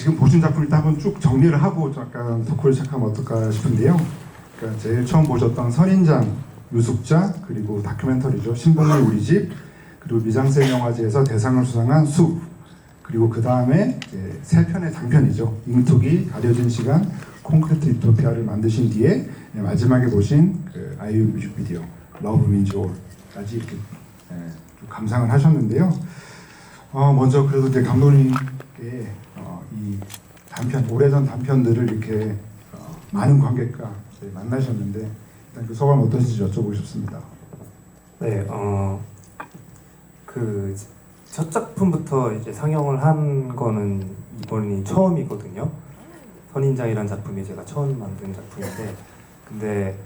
지금 보신 작품 일단 한번 쭉 정리를 하고 약간 토크를 시작하면 어떨까 싶은데요. 그러니까 제일 처음 보셨던 선인장, 유숙자, 그리고 다큐멘터리죠. 신봉리 우리 집, 그리고 미장센 영화제에서 대상을 수상한 숲, 그리고 그 다음에 세 편의 장편이죠. 잉투기, 가려진 시간, 콘크리트 유토피아를 만드신 뒤에 마지막에 보신 그 아이유 뮤직비디오 러브 민즈 올까지 이렇게 좀 감상을 하셨는데요. 먼저 그래도 이제 감독님께 이 단편, 오래전 단편들을 이렇게 많은 관객과 만나셨는데 일단 그 소감 어떠신지 여쭤보고 싶습니다. 네, 그 첫 작품부터 이제 상영을 한 거는 이번이 처음이거든요. 선인장이라는 작품이 제가 처음 만든 작품인데, 근데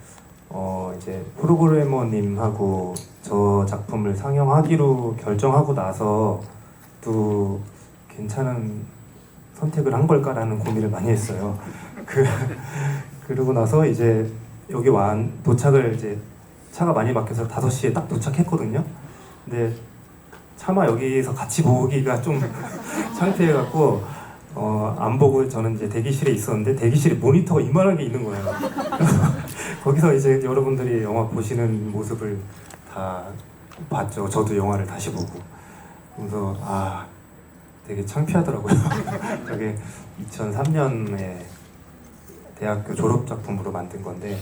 이제 프로그래머님하고 저 작품을 상영하기로 결정하고 나서 또 괜찮은 선택을 한 걸까라는 고민을 많이 했어요. 그러고 나서 이제 여기 도착을 이제 차가 많이 막혀서 5시에 딱 도착했거든요. 근데 차마 여기서 같이 보기가 좀 창피해갖고 안 보고 저는 이제 대기실에 있었는데 대기실에 모니터가 이만한 게 있는 거예요. 그래서 거기서 이제 여러분들이 영화 보시는 모습을 다 봤죠. 저도 영화를 다시 보고. 그래서 되게 창피하더라고요. 저게 2003년에 대학교 졸업 작품으로 만든 건데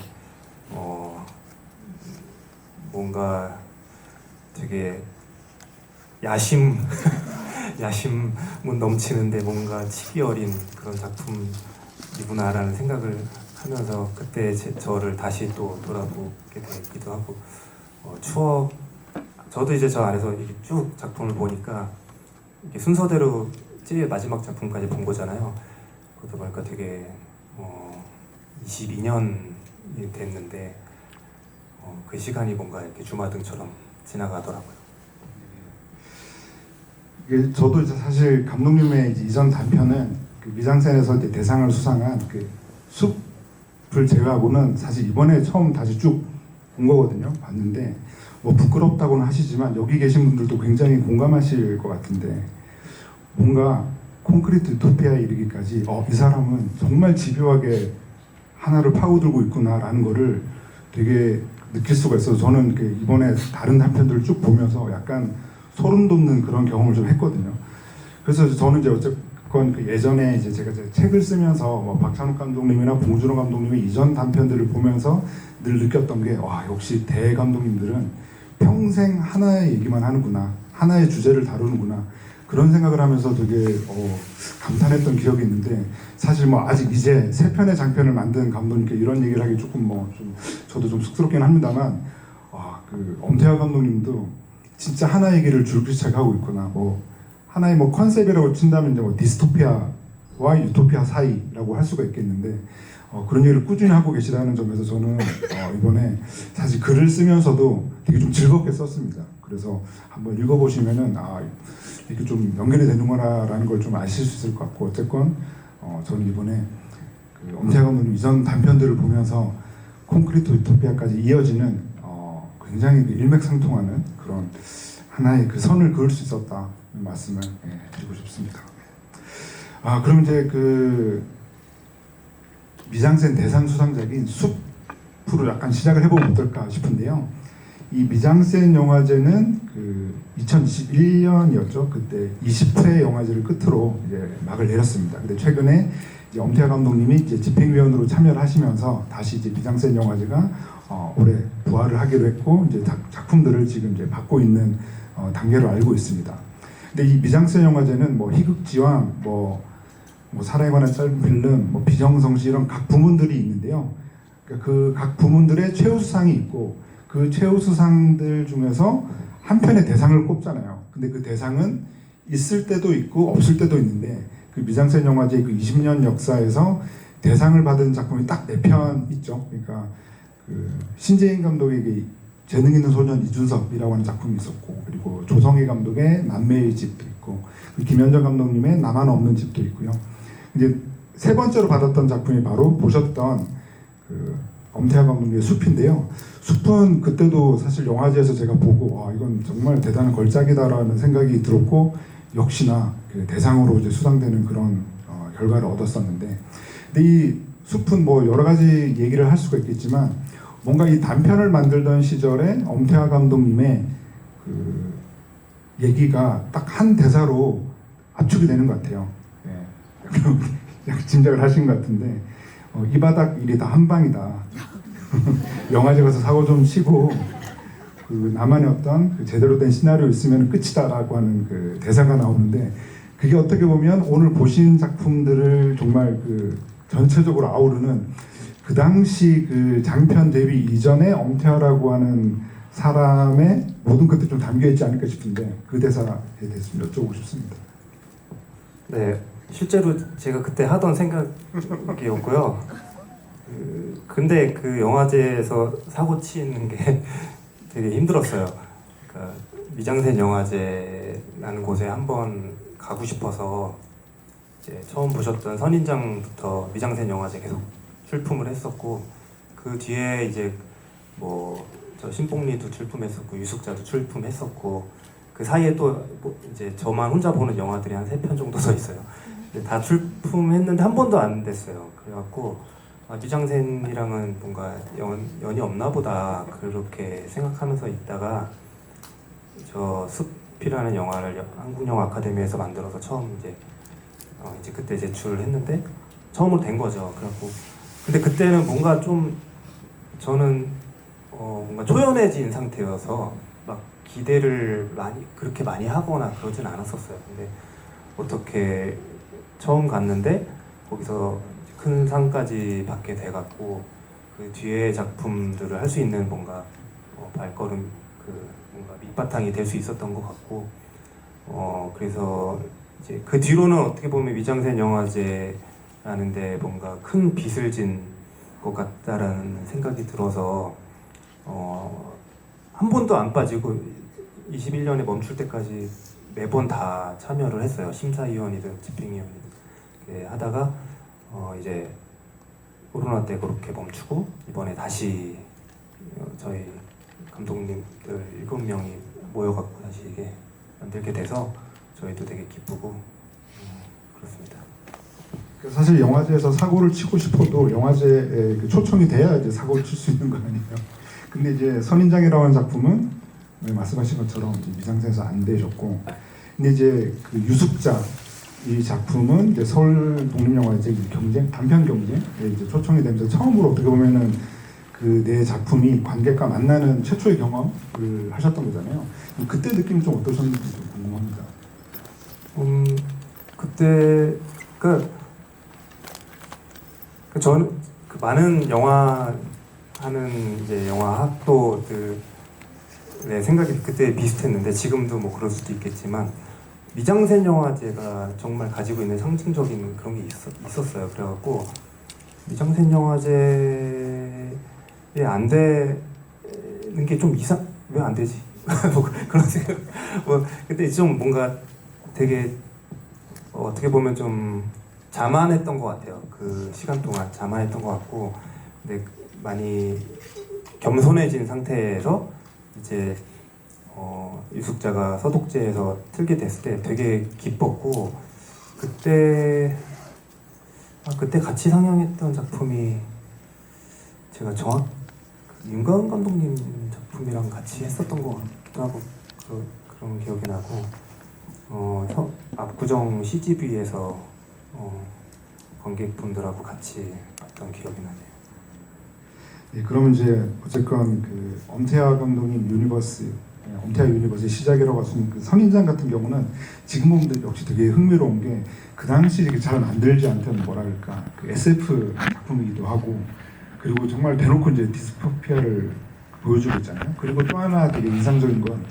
뭔가 되게 야심은 넘치는데 뭔가 치기 어린 그런 작품이구나라는 생각을 하면서 그때 저를 다시 또 돌아보게 되기도 하고 추억. 저도 이제 저 안에서 이렇게 쭉 작품을 보니까 이게 순서대로 제일 마지막 작품까지 본 거잖아요. 그러다 보니까 되게 22년이 됐는데 그 시간이 뭔가 이렇게 주마등처럼 지나가더라고요. 이게 저도 이제 사실 감독님의 이제 이전 단편은 그 미장센에서 이제 대상을 수상한 그 숲을 제외하고는 사실 이번에 처음 다시 쭉 본 거거든요. 봤는데 뭐 부끄럽다고는 하시지만 여기 계신 분들도 굉장히 공감하실 것 같은데 뭔가 콘크리트 유토피아에 이르기까지 이 사람은 정말 집요하게 하나를 파고들고 있구나라는 거를 되게 느낄 수가 있어서 저는 이번에 다른 단편들을 쭉 보면서 약간 소름 돋는 그런 경험을 좀 했거든요. 그래서 저는 이제 어쨌건 그 예전에 이제 제가 책을 쓰면서 뭐 박찬욱 감독님이나 봉준호 감독님의 이전 단편들을 보면서 늘 느꼈던 게 역시 대 감독님들은 평생 하나의 얘기만 하는구나, 하나의 주제를 다루는구나 그런 생각을 하면서 되게 감탄했던 기억이 있는데 사실 뭐 아직 이제 세 편의 장편을 만든 감독님께 이런 얘기를 하기 조금 저도 좀 쑥스럽긴 합니다만 그 엄태화 감독님도 진짜 하나의 길을 줄기차게 하고 있구나. 하나의 컨셉이라고 친다면 이제 디스토피아와 유토피아 사이라고 할 수가 있겠는데 그런 얘기를 꾸준히 하고 계시다는 점에서 저는 이번에 사실 글을 쓰면서도 되게 좀 즐겁게 썼습니다. 그래서 한번 읽어보시면은 이게 좀 연결이 되는구나라는 걸 좀 아실 수 있을 것 같고 어쨌건 저는 이번에 그 엄태화 감독님 이전 단편들을 보면서 콘크리트 유토피아까지 이어지는 굉장히 일맥상통하는 그런 하나의 그 선을 그을 수 있었다는 말씀을 드리고 싶습니다. 그럼 이제 그 미장센 대상 수상작인 숲으로 약간 시작을 해보면 어떨까 싶은데요. 이 미장센 영화제는 그 2021년이었죠. 그때 20회 영화제를 끝으로 이제 막을 내렸습니다. 근데 최근에 이제 엄태화 감독님이 이제 집행위원으로 참여를 하시면서 다시 이제 미장센 영화제가 올해 부활을 하기로 했고 이제 작품들을 지금 이제 받고 있는 단계로 알고 있습니다. 근데 이 미장센 영화제는 희극지왕, 사랑에 관한 짧은 필름, 비정성시 이런 각 부문들이 있는데요. 그 각 부문들의 최우수상이 있고 그 최우수상들 중에서 한 편의 대상을 꼽잖아요. 근데 그 대상은 있을 때도 있고 없을 때도 있는데 그 미장센 영화제 그 20년 역사에서 대상을 받은 작품이 딱 4편 있죠. 그러니까 그 신재인 감독의 재능 있는 소년 이준섭이라고 하는 작품이 있었고 그리고 조성희 감독의 남매의 집도 있고 김현정 감독님의 나만 없는 집도 있고요. 이제 세 번째로 받았던 작품이 바로 보셨던 그 엄태화 감독님의 숲인데요. 숲은 그때도 사실 영화제에서 제가 보고 이건 정말 대단한 걸작이다라는 생각이 들었고 역시나 그 대상으로 이제 수상되는 그런 결과를 얻었었는데, 근데 이 숲은 뭐 여러 가지 얘기를 할 수가 있겠지만 뭔가 이 단편을 만들던 시절에 엄태화 감독님의 그 얘기가 딱 한 대사로 압축이 되는 것 같아요. 예. 약간 짐작을 하신 것 같은데 이 바닥 일이 다 한 방이다. 영화제 가서 사고 좀 치고 그 나만의 어떤 그 제대로 된 시나리오 있으면 끝이다라고 하는 그 대사가 나오는데 그게 어떻게 보면 오늘 보신 작품들을 정말 그 전체적으로 아우르는 그 당시 그 장편 데뷔 이전에 엄태화라고 하는 사람의 모든 것들이 좀 담겨 있지 않을까 싶은데 그 대사에 대해서 좀 여쭤보고 싶습니다. 네, 실제로 제가 그때 하던 생각이었고요. 근데 그 영화제에서 사고 치는 게 되게 힘들었어요. 그러니까 미장센 영화제라는 곳에 한번 가고 싶어서 이제 처음 보셨던 선인장부터 미장센 영화제 계속 출품을 했었고 그 뒤에 이제 뭐 저 신봉리도 출품했었고 유숙자도 출품했었고 그 사이에 또뭐 이제 저만 혼자 보는 영화들이 한 3편 정도 더 있어요. 근데 다 출품했는데 한 번도 안 됐어요. 그래갖고 미장센이랑은 뭔가 연이 없나 보다 그렇게 생각하면서 있다가 저 숲이라는 영화를 한국영화 아카데미에서 만들어서 처음 이제 그때 제출을 했는데 처음으로 된 거죠. 그래갖고 근데 그때는 뭔가 좀 저는 뭔가 초연해진 상태여서 막 기대를 그렇게 많이 하거나 그러진 않았었어요. 근데 어떻게 처음 갔는데 거기서 큰 상까지 받게 돼갖고 그 뒤에 작품들을 할 수 있는 뭔가 발걸음 뭔가 밑바탕이 될 수 있었던 것 같고 그래서 이제 그 뒤로는 어떻게 보면 미장센 영화제라는데 뭔가 큰 빚을 진 것 같다라는 생각이 들어서 한 번도 안 빠지고 21년에 멈출 때까지 매번 다 참여를 했어요. 심사위원이든 집행위원이든 하다가 이제 코로나 때 그렇게 멈추고 이번에 다시 저희 감독님들 7명이 모여갖고 다시 이게 만들게 돼서 저희도 되게 기쁘고 그렇습니다. 사실 영화제에서 사고를 치고 싶어도 영화제에 그 초청이 돼야 이제 사고를 칠 수 있는 거 아니에요. 근데 이제 선인장이라는 작품은 말씀하신 것처럼 미장센에서 안 되셨고, 근데 이제 그 유숙자 이 작품은 이제 서울 독립영화제 경쟁 단편 경쟁에 이제 초청이 되면서 처음으로 어떻게 보면은 그 내 작품이 관객과 만나는 최초의 경험을 하셨던 거잖아요. 그때 느낌이 좀 어떠셨는지 좀 궁금합니다. 그때 저는 그 많은 영화 하는 이제 영화 학도들의 생각이 그때 비슷했는데 지금도 뭐 그럴 수도 있겠지만 미장센 영화제가 정말 가지고 있는 상징적인 그런 게 있었어요. 그래갖고 미장센 영화제에 안 되는 게 좀 왜 안 되지? 뭐 그런 생각. 뭐 근데 좀 뭔가 되게 어떻게 보면 좀 자만했던 것 같아요. 그 시간 동안 자만했던 것 같고, 근데 많이 겸손해진 상태에서 이제 유숙자가 서독제에서 틀게 됐을 때 되게 기뻤고 그때 같이 상영했던 작품이 제가 윤가은 감독님 작품이랑 같이 했었던 것 같기도 하고 그런 기억이 나고 압구정 CGV에서 관객분들하고 같이 봤던 기억이 나네요. 네, 그러면 이제 어쨌건 그 엄태화 감독님 유니버스, 엄태화 유니버스의 시작이라고 할 수 있는 그 선인장 같은 경우는 지금 보면 역시 되게 흥미로운 게 그 당시 이렇게 잘 만들지 않던 뭐랄까 그 SF 작품이기도 하고 그리고 정말 대놓고 이제 디스토피아를 보여주고 있잖아요. 그리고 또 하나 되게 인상적인 건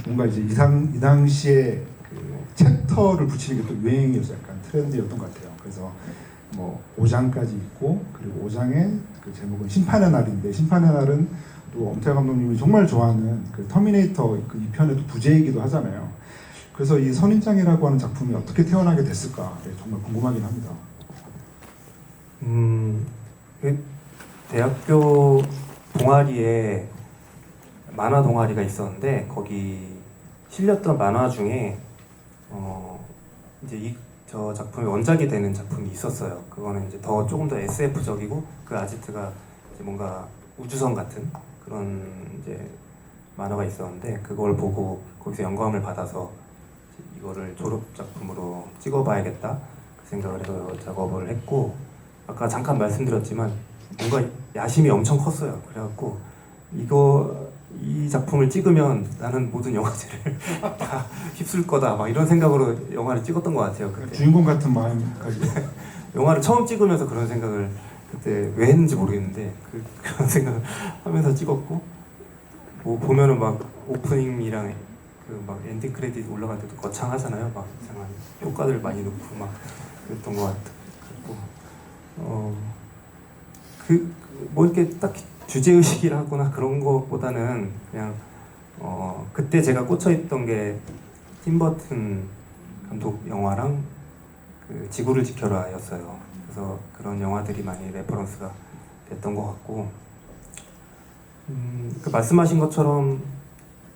뭔가 이제 이 당시에 그 챕터를 붙이는 게 또 유행이었어요. 약간 트렌드였던 것 같아요. 그래서 뭐 5장까지 있고 그리고 5장의 그 제목은 심판의 날인데 심판의 날은 또 엄태화 감독님이 정말 좋아하는 그 터미네이터 그 2편의 또 부제이기도 하잖아요. 그래서 이 선인장이라고 하는 작품이 어떻게 태어나게 됐을까 정말 궁금하긴 합니다. 대학교 동아리에 만화 동아리가 있었는데 거기 실렸던 만화 중에 이제 저 작품의 원작이 되는 작품이 있었어요. 그거는 이제 조금 더 SF적이고 그 아지트가 이제 뭔가 우주선 같은 그런 이제 만화가 있었는데 그걸 보고 거기서 영감을 받아서 이거를 졸업 작품으로 찍어봐야겠다 그 생각을 해서 작업을 했고 아까 잠깐 말씀드렸지만 뭔가 야심이 엄청 컸어요. 그래갖고 이 작품을 찍으면 나는 모든 영화제를 다 휩쓸 거다 막 이런 생각으로 영화를 찍었던 것 같아요. 그때 주인공 같은 마음까지. 영화를 처음 찍으면서 그런 생각을 그때 왜 했는지 모르겠는데 그런 생각을 하면서 찍었고 뭐 보면은 막 오프닝이랑 그 막 엔딩 크레딧 올라갈 때도 거창하잖아요. 막 이상한 효과들 많이 넣고 막 그랬던 것 같고 뭐 이렇게 딱 주제 의식이라거나 그런 것보다는 그냥 그때 제가 꽂혀있던 게 팀버튼 감독 영화랑 그 지구를 지켜라였어요. 그래서 그런 영화들이 많이 레퍼런스가 됐던 것 같고 그 말씀하신 것처럼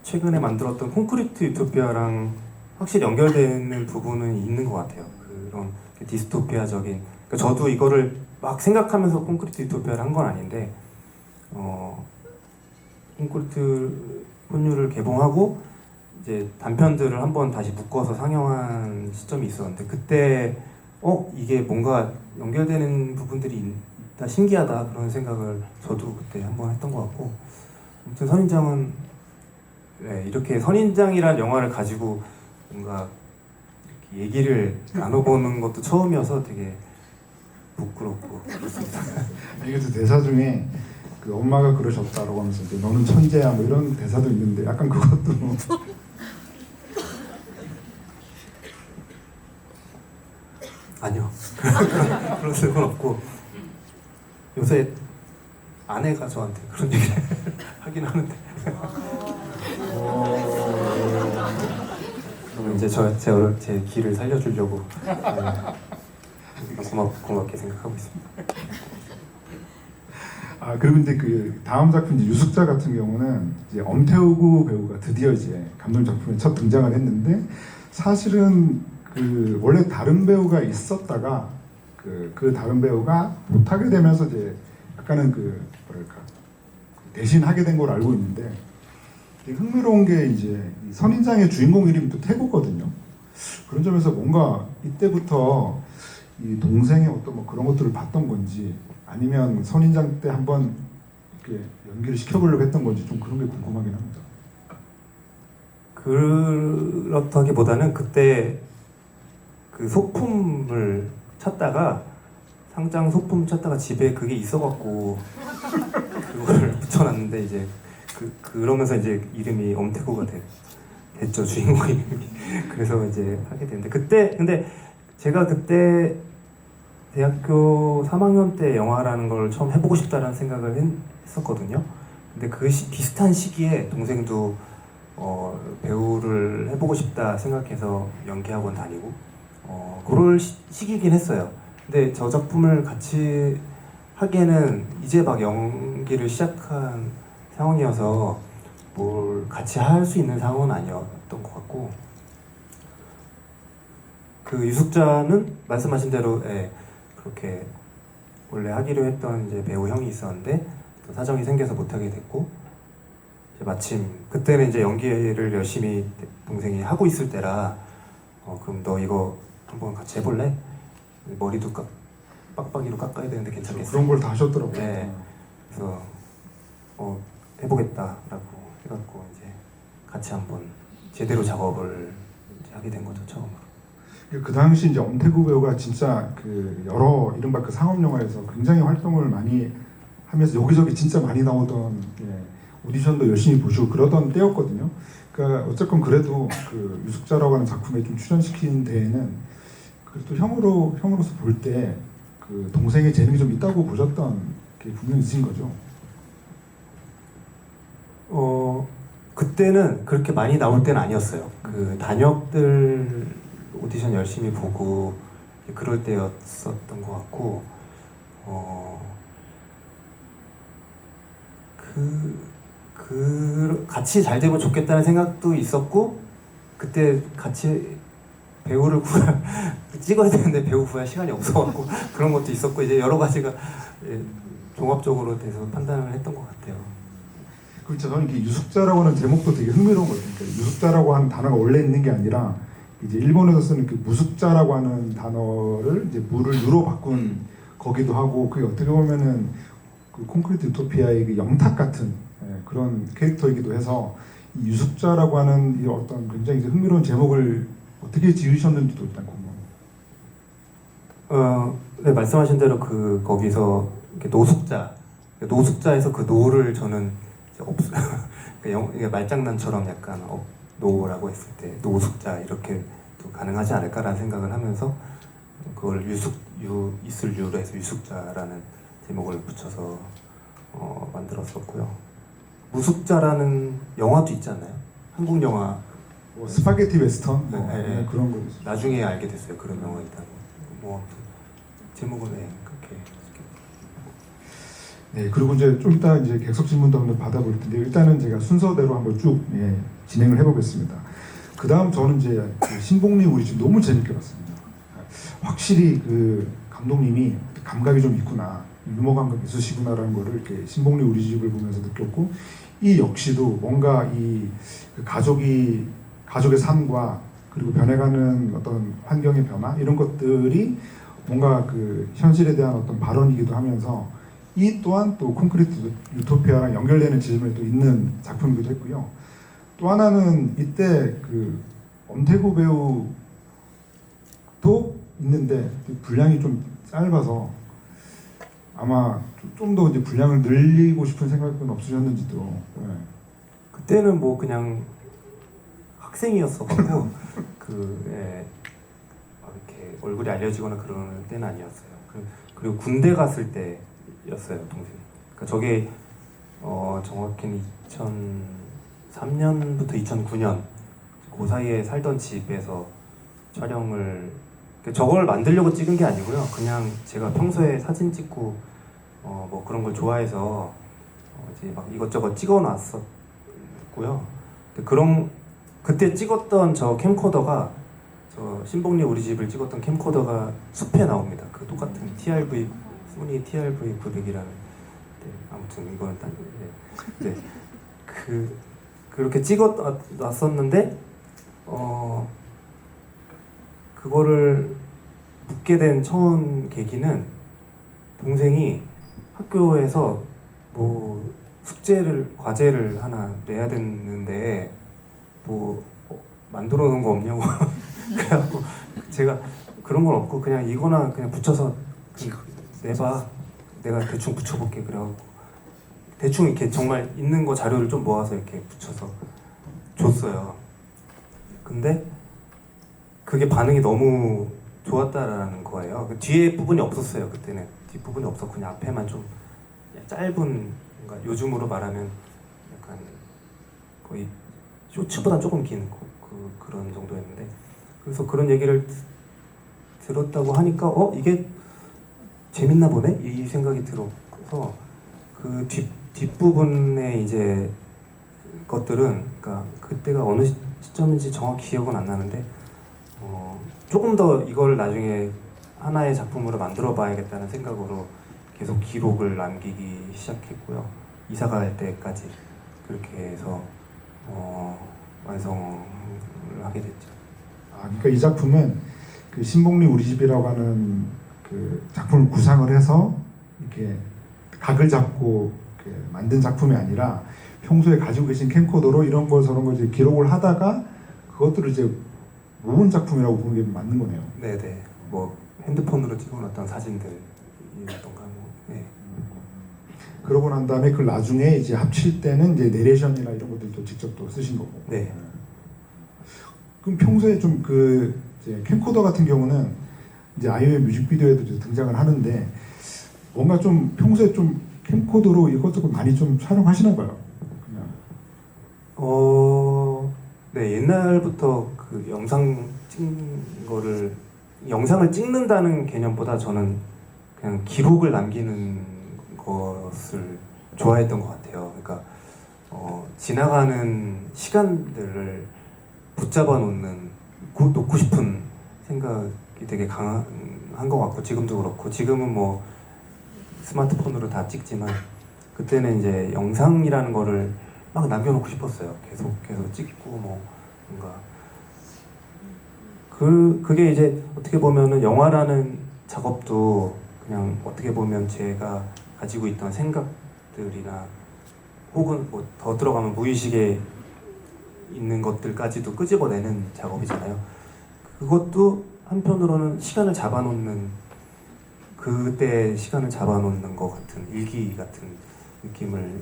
최근에 만들었던 콘크리트 유토피아랑 확실히 연결되는 부분은 있는 것 같아요. 그런 디스토피아적인 그러니까 저도 이거를 막 생각하면서 콘크리트 유토피아를 한 건 아닌데 콘크리트 혼유를 개봉하고 이제 단편들을 한번 다시 묶어서 상영한 시점이 있었는데 그때 이게 뭔가 연결되는 부분들이 있다 신기하다 그런 생각을 저도 그때 한번 했던 것 같고 아무튼 선인장은 네, 이렇게 선인장이란 영화를 가지고 뭔가 이렇게 얘기를 나눠보는 것도 처음이어서 되게 부끄럽고 그렇습니다. 이게 대사 중에 그 엄마가 그러셨다라고 하면서 이제 너는 천재야 뭐 이런 대사도 있는데 약간 그것도 아니요 그런 생각은 없고 요새 아내가 저한테 그런 얘기를 하긴 하는데 그러면 이제 제 길을 살려주려고 고맙게 생각하고 있습니다. 그리고 이제 그 다음 작품 이제 유숙자 같은 경우는 이제 엄태우구 배우가 드디어 이제 감독 작품에 첫 등장을 했는데 사실은 그 원래 다른 배우가 있었다가 그 다른 배우가 못하게 되면서 이제 약간은 그 뭐랄까 대신 하게 된 걸 알고 있는데 되게 흥미로운 게 이제 이 선인장의 주인공 이름이 또 태구거든요. 그런 점에서 뭔가 이때부터 이 동생의 어떤 뭐 그런 것들을 봤던 건지 아니면 선인장 때 한번 이렇게 연기를 시켜보려고 했던 건지 좀 그런 게 궁금하긴 합니다. 그렇다기보다는 그때 그 소품을 찾다가 상장 소품 찾다가 집에 그게 있어갖고 그걸 붙여놨는데 이제 그러면서 이제 이름이 엄태구가 됐죠 주인공 이름이. 그래서 이제 하게 됐는데 근데 제가 그때 대학교 3학년 때 영화라는 걸 처음 해보고 싶다라는 생각을 했었거든요. 근데 비슷한 시기에 동생도 배우를 해보고 싶다 생각해서 연기학원 다니고 그럴 시기긴 했어요. 근데 저 작품을 같이 하기에는 이제 막 연기를 시작한 상황이어서 뭘 같이 할 수 있는 상황은 아니었던 것 같고 그 유숙자는 말씀하신 대로 그렇게 원래 하기로 했던 이제 배우 형이 있었는데 또 사정이 생겨서 못하게 됐고 이제 마침 그때는 이제 연기를 열심히 동생이 하고 있을 때라 그럼 너 이거 한번 같이 해볼래? 머리도 빡빡이로 깎아야 되는데 괜찮겠어? 그런 걸 다 하셨더라고요. 네. 그래서 해보겠다라고 해갖고 이제 같이 한번 제대로 작업을 이제 하게 된 거죠 처음으로. 그 당시 이제 엄태구 배우가 진짜 그 여러 이른바 그 상업 영화에서 굉장히 활동을 많이 하면서 여기저기 진짜 많이 나오던 오디션도 열심히 보시고 그러던 때였거든요. 그러니까 어쨌건 그래도 그 유숙자라고 하는 작품에 좀 출연시킨 데에는 그래도 형으로서 볼 때 그 동생의 재능이 좀 있다고 보셨던 게 분명히 있으신 거죠. 그때는 그렇게 많이 나올 때는 아니었어요. 그 단역들 오디션 열심히 보고 그럴 때였었던 것 같고 같이 잘 되면 좋겠다는 생각도 있었고 그때 같이 배우를 찍어야 되는데 배우 구할 시간이 없어갖고 그런 것도 있었고 이제 여러 가지가 예, 종합적으로 돼서 판단을 했던 것 같아요. 그렇죠. 저는 이게 유숙자라고 하는 제목도 되게 흥미로운 것 같아요. 그러니까 유숙자라고 하는 단어가 원래 있는 게 아니라 이제 일본에서 쓰는 그 무숙자라고 하는 단어를 이제 무를 유로 바꾼 거기도 하고 그게 어떻게 보면은 그 콘크리트 유토피아의 그 영탁 같은 그런 캐릭터이기도 해서 이 유숙자라고 하는 이 어떤 굉장히 흥미로운 제목을 어떻게 지으셨는지도 일단 궁금해요. 네 말씀하신 대로 그 거기서 이렇게 노숙자에서 그 노를 저는 이제 이게 말장난처럼 약간 노라고 했을 때 노숙자 이렇게 또 가능하지 않을까라는 생각을 하면서 그걸 있을 유로 해서 유숙자라는 제목을 붙여서 만들었었고요. 무숙자라는 영화도 있지 않나요? 한국 영화 뭐 스파게티 웨스턴 뭐 네. 그런 거. 나중에 알게 됐어요. 그런 영화 있다는 거. 뭐 제목은 그렇게. 네, 그리고 이제 좀 이따 이제 객석 질문도 한번 받아볼 텐데 일단은 제가 순서대로 한번 쭉 진행을 해보겠습니다. 그 다음 저는 이제 그 신봉리 우리 집 너무 재밌게 봤습니다. 확실히 그 감독님이 감각이 좀 있구나, 유머 감각 있으시구나라는 거를 이렇게 신봉리 우리 집을 보면서 느꼈고, 이 역시도 뭔가 그 가족의 삶과 그리고 변해가는 어떤 환경의 변화 이런 것들이 뭔가 그 현실에 대한 어떤 발언이기도 하면서 이 또한 또 콘크리트 유토피아랑 연결되는 지점에 또 있는 작품이기도 했고요. 또 하나는 이때 그 엄태구 배우도 있는데 분량이 좀 짧아서 아마 좀 더 이제 분량을 늘리고 싶은 생각은 없으셨는지도. 네. 그때는 뭐 그냥 학생이었어가지고 이렇게 얼굴이 알려지거나 그런 때는 아니었어요. 그리고 군대 갔을 때였어요, 동생이. 그러니까 저게 정확히는 2003년부터 2009년 그 사이에 살던 집에서 촬영을, 저걸 만들려고 찍은 게 아니고요. 그냥 제가 평소에 사진 찍고 뭐 그런 걸 좋아해서 이제 막 이것저것 찍어놨었고요. 그때 찍었던 저 캠코더가 저 신봉리 우리 집을 찍었던 캠코더가 숲에 나옵니다. 그 똑같은 소니 TRV 900이라는. 아무튼 이거는 그렇게 찍어놨었는데 그거를 묻게 된 처음 계기는 동생이 학교에서 뭐 과제를 하나 내야 됐는데 뭐 만들어 놓은 거 없냐고 그래갖고 제가 그런 건 없고 그냥 이거나 그냥 붙여서 내봐, 내가 대충 붙여볼게 그래갖고 대충 이렇게 정말 있는 거 자료를 좀 모아서 이렇게 붙여서 줬어요. 근데 그게 반응이 너무 좋았다라는 거예요. 그 뒤에 부분이 없었어요. 그때는 뒷부분이 없었고 그냥 앞에만 좀 짧은, 뭔가 요즘으로 말하면 약간 거의 쇼츠보다 조금 긴 그런 정도였는데, 그래서 그런 얘기를 들었다고 하니까 이게 재밌나 보네? 이 생각이 들어서 그 뒷부분에 이제 것들은, 그러니까 그때가 어느 시점인지 정확히 기억은 안 나는데 조금 더 이걸 나중에 하나의 작품으로 만들어 봐야겠다는 생각으로 계속 기록을 남기기 시작했고요. 이사 갈 때까지 그렇게 해서 완성을 하게 됐죠. 그러니까 이 작품은 그 신봉리 우리 집이라고 하는 그 작품을 구상을 해서 이렇게 각을 잡고 만든 작품이 아니라 평소에 가지고 계신 캠코더로 이런 거 저런 거 이제 기록을 하다가 그것들을 이제 모은 작품이라고 보는 게 맞는 거네요. 네네. 뭐 핸드폰으로 찍어놨던 사진들이라던가 네. 그러고 난 다음에 그걸 나중에 이제 합칠 때는 이제 내레이션이나 이런 것들도 직접 또 쓰신 거고. 네. 그럼 평소에 좀 이제 캠코더 같은 경우는 이제 아이유의 뮤직비디오에도 이제 등장을 하는데 뭔가 좀 평소에 좀 캠코더로 이것저것 많이 좀 촬영하시나 봐요. 그냥. 네, 옛날부터 그 영상을 찍는다는 개념보다 저는 그냥 기록을 남기는 것을 좋아했던 것 같아요. 그러니까 지나가는 시간들을 붙잡아 놓고 싶은 생각이 되게 강한 것 같고 지금도 그렇고 지금은 뭐 스마트폰으로 다 찍지만 그때는 이제 영상이라는 거를 막 남겨놓고 싶었어요. 계속 찍고 뭐 뭔가 그게 이제 어떻게 보면은 영화라는 작업도 그냥 어떻게 보면 제가 가지고 있던 생각들이나 혹은 뭐 더 들어가면 무의식에 있는 것들까지도 끄집어내는 작업이잖아요. 그것도 한편으로는 시간을 잡아놓는 그때 시간을 잡아놓는 것 같은 일기 같은 느낌을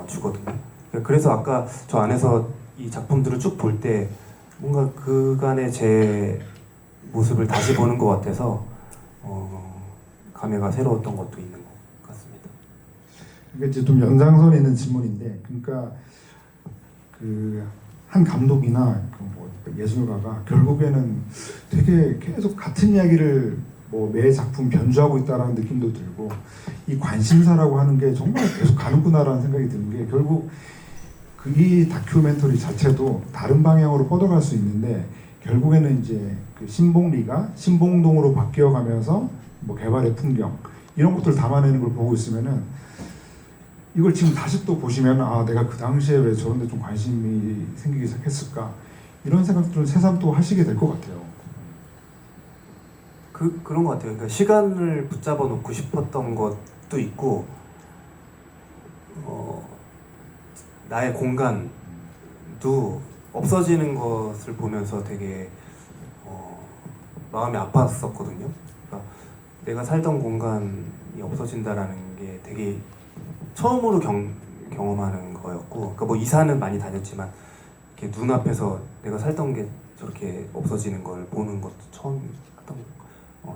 주거든요. 그래서 아까 저 안에서 이 작품들을 쭉 볼 때 뭔가 그간의 제 모습을 다시 보는 것 같아서 감회가 새로웠던 것도 있는 것 같습니다. 이게 이제 좀 연장선에 있는 질문인데, 그러니까 그 한 감독이나 그뭐 예술가가 결국에는 되게 계속 같은 이야기를 뭐 매 작품 변주하고 있다라는 느낌도 들고, 이 관심사라고 하는 게 정말 계속 가는구나라는 생각이 드는 게, 결국 이 다큐멘터리 자체도 다른 방향으로 뻗어갈 수 있는데 결국에는 이제 그 신봉리가 신봉동으로 바뀌어가면서 뭐 개발의 풍경 이런 것들을 담아내는 걸 보고 있으면은, 이걸 지금 다시 또 보시면 아 내가 그 당시에 왜 저런 데 좀 관심이 생기기 시작했을까, 이런 생각들을 새삼 또 하시게 될 것 같아요. 그런 것 같아요. 그러니까 시간을 붙잡아 놓고 싶었던 것도 있고 나의 공간도 없어지는 것을 보면서 되게 마음이 아팠었거든요. 그러니까 내가 살던 공간이 없어진다라는 게 되게 처음으로 경험하는 거였고, 그러니까 뭐 이사는 많이 다녔지만 이렇게 눈앞에서 내가 살던 게 저렇게 없어지는 걸 보는 것도 처음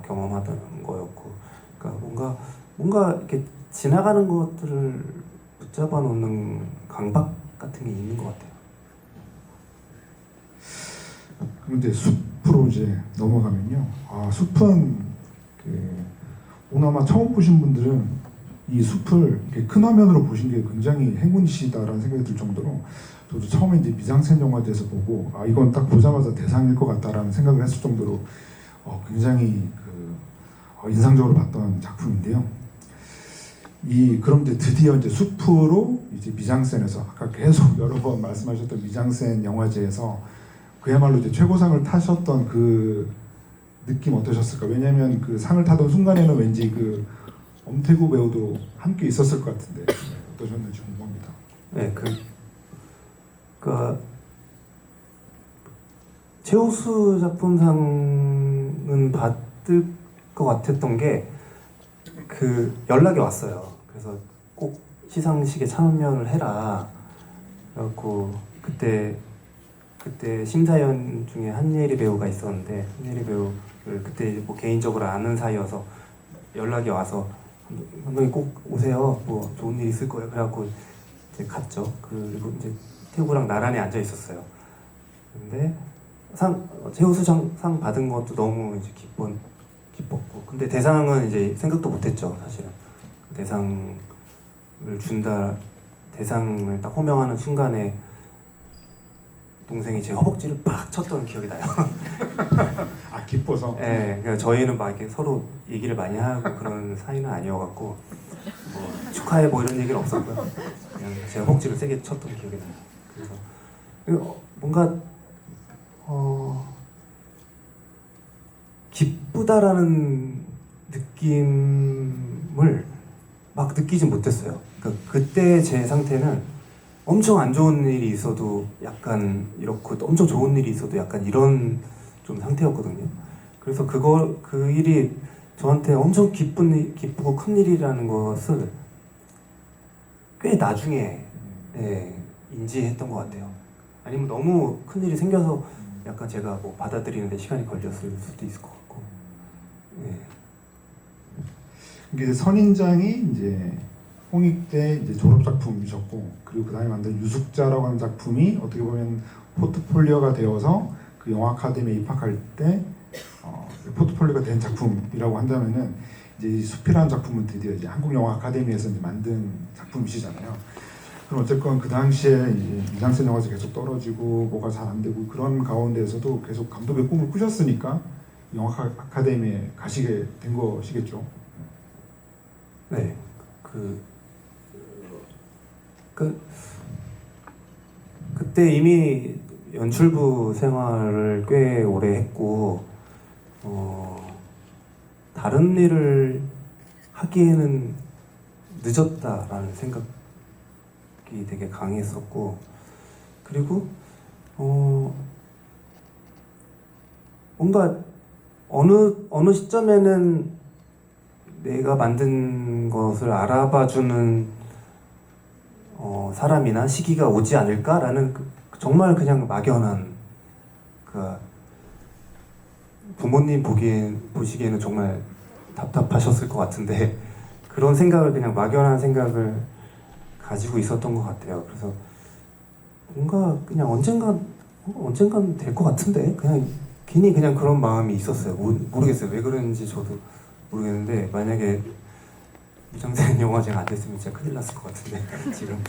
경험하던 거였고, 그러니까 뭔가 이렇게 지나가는 것들을 붙잡아 놓는 강박 같은 게 있는 것 같아요. 그런데 숲으로 이제 넘어가면요, 아 숲은 오늘 아마 처음 보신 분들은 이 숲을 이렇게 큰 화면으로 보신 게 굉장히 행운이시다라는 생각이 들 정도로, 저도 처음에 이제 미장센 영화제에서 보고 아 이건 딱 보자마자 대상일 것 같다라는 생각을 했을 정도로 굉장히 인상적으로 봤던 작품인데요. 그럼 이제 드디어 이제 숲으로 이제 미장센에서 아까 계속 여러 번 말씀하셨던 미장센 영화제에서 그야말로 이제 최고상을 타셨던 그 느낌 어떠셨을까? 왜냐하면 그 상을 타던 순간에는 왠지 그 엄태구 배우도 함께 있었을 것 같은데 어떠셨는지 궁금합니다. 네, 최우수 작품상은 받을 것 같았던 게 연락이 왔어요. 그래서 꼭 시상식에 참여를 해라. 그래갖고 그때 심사위원 중에 한예리 배우가 있었는데, 한예리 배우를 그때 뭐 개인적으로 아는 사이여서 연락이 와서 감독님 꼭 오세요. 뭐 좋은 일 있을 거예요. 그래갖고 이제 갔죠. 그리고 이제 태구랑 나란히 앉아 있었어요. 근데 최우수상 받은 것도 너무 이제 기뻤고, 근데 대상은 이제 생각도 못했죠, 사실은. 대상을 대상을 딱 호명하는 순간에 동생이 제 허벅지를 팍 쳤던 기억이 나요. 아 기뻐서? 네, 그러니까 저희는 막 이렇게 서로 얘기를 많이 하고 그런 사이는 아니어갖고 뭐 축하해 뭐 이런 얘기는 없었고요. 그냥 제 허벅지를 세게 쳤던 기억이 나요. 그래서 뭔가 기쁘다라는 느낌을 막 느끼진 못했어요. 그러니까 그때 제 상태는 엄청 안 좋은 일이 있어도 약간 이렇고, 또 엄청 좋은 일이 있어도 약간 이런 좀 상태였거든요. 그래서 그 일이 저한테 엄청 기쁘고 큰 일이라는 것을 꽤 나중에 인지했던 것 같아요. 아니면 너무 큰 일이 생겨서 약간 제가 뭐 받아들이는데 시간이 걸렸을 수도 있을 것 같고. 이게 선인장이 이제 홍익 때 이제 졸업 작품이셨고, 그리고 그 다음에 만든 유숙자라고 하는 작품이 어떻게 보면 포트폴리오가 되어서 그 영화 아카데미에 입학할 때 포트폴리오가 된 작품이라고 한다면은, 이제 이 숲이라는 작품은 드디어 이제 한국 영화 아카데미에서 이제 만든 작품이시잖아요. 그럼 어쨌건 그 당시에 이제 미장센 영화제 계속 떨어지고 뭐가 잘 안 되고 그런 가운데에서도 계속 감독의 꿈을 꾸셨으니까 영화 아카데미에 가시게 된 것이겠죠. 네, 그때 이미 연출부 생활을 꽤 오래 했고 다른 일을 하기에는 늦었다라는 생각이 되게 강했었고, 그리고 뭔가 어느 시점에는 내가 만든 것을 알아봐주는 사람이나 시기가 오지 않을까라는 정말 그냥 막연한 부모님 보시기에는 정말 답답하셨을 것 같은데 그런 생각을 그냥 막연한 생각을 가지고 있었던 것 같아요. 그래서 뭔가 그냥 언젠간 될 것 같은데 그냥 괜히 그냥 그런 마음이 있었어요. 모르겠어요. 왜 그런지 저도 모르겠는데 만약에 미장센 영화제가 안 됐으면 진짜 큰일 났을 것 같은데 지금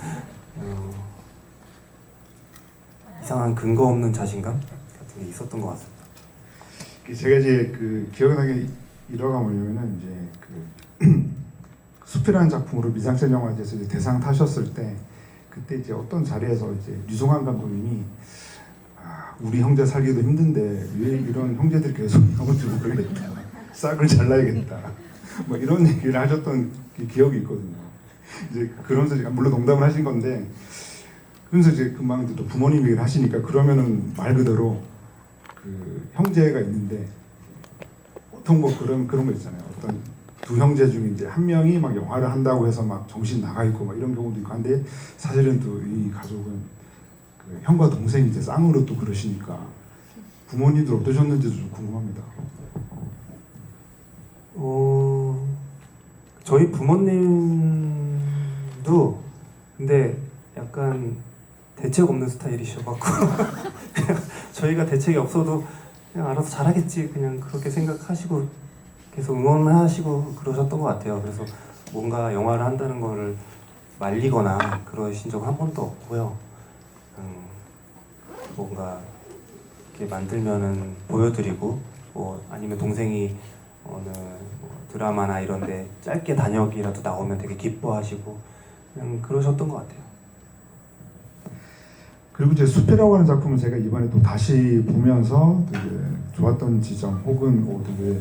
이상한 근거 없는 자신감 같은 게 있었던 것 같습니다. 제가 이제 그 기억나게 일화가 뭐냐면은 이제 그 숲이라는 작품으로 미장센 영화제에서 이제 대상 타셨을 때 그때 이제 어떤 자리에서 이제 류승환 감독님이 우리 형제 살기도 힘든데 왜 이런 형제들이 계속 나오는지 모르겠다. 싹을 잘라야겠다. 뭐 이런 얘기를 하셨던 기억이 있거든요. 이제 그러면서 물론 농담을 하신 건데 그러면서 이제 금방 또 부모님 얘기를 하시니까 그러면은 말 그대로 그 형제가 있는데 보통 뭐 그런 거 있잖아요. 어떤 두 형제 중에 이제 한 명이 막 영화를 한다고 해서 막 정신 나가 있고 막 이런 경우도 있고 한데 사실은 또 이 가족은 그 형과 동생이 이제 쌍으로 또 그러시니까 부모님들 어떠셨는지도 좀 궁금합니다. 저희 부모님도 근데 약간 대책 없는 스타일이셔갖고 저희가 대책이 없어도 그냥 알아서 잘하겠지 그냥 그렇게 생각하시고 계속 응원하시고 그러셨던 것 같아요. 그래서 뭔가 영화를 한다는 거를 말리거나 그러신 적 한 번도 없고요. 뭔가 이렇게 만들면은 보여드리고 뭐 아니면 동생이 어느 뭐 드라마나 이런데 짧게 단역이라도 나오면 되게 기뻐하시고 그냥 그러셨던 것 같아요. 그리고 이제 숲이라고 하는 작품을 제가 이번에 또 다시 보면서 되게 좋았던 지점 혹은 되게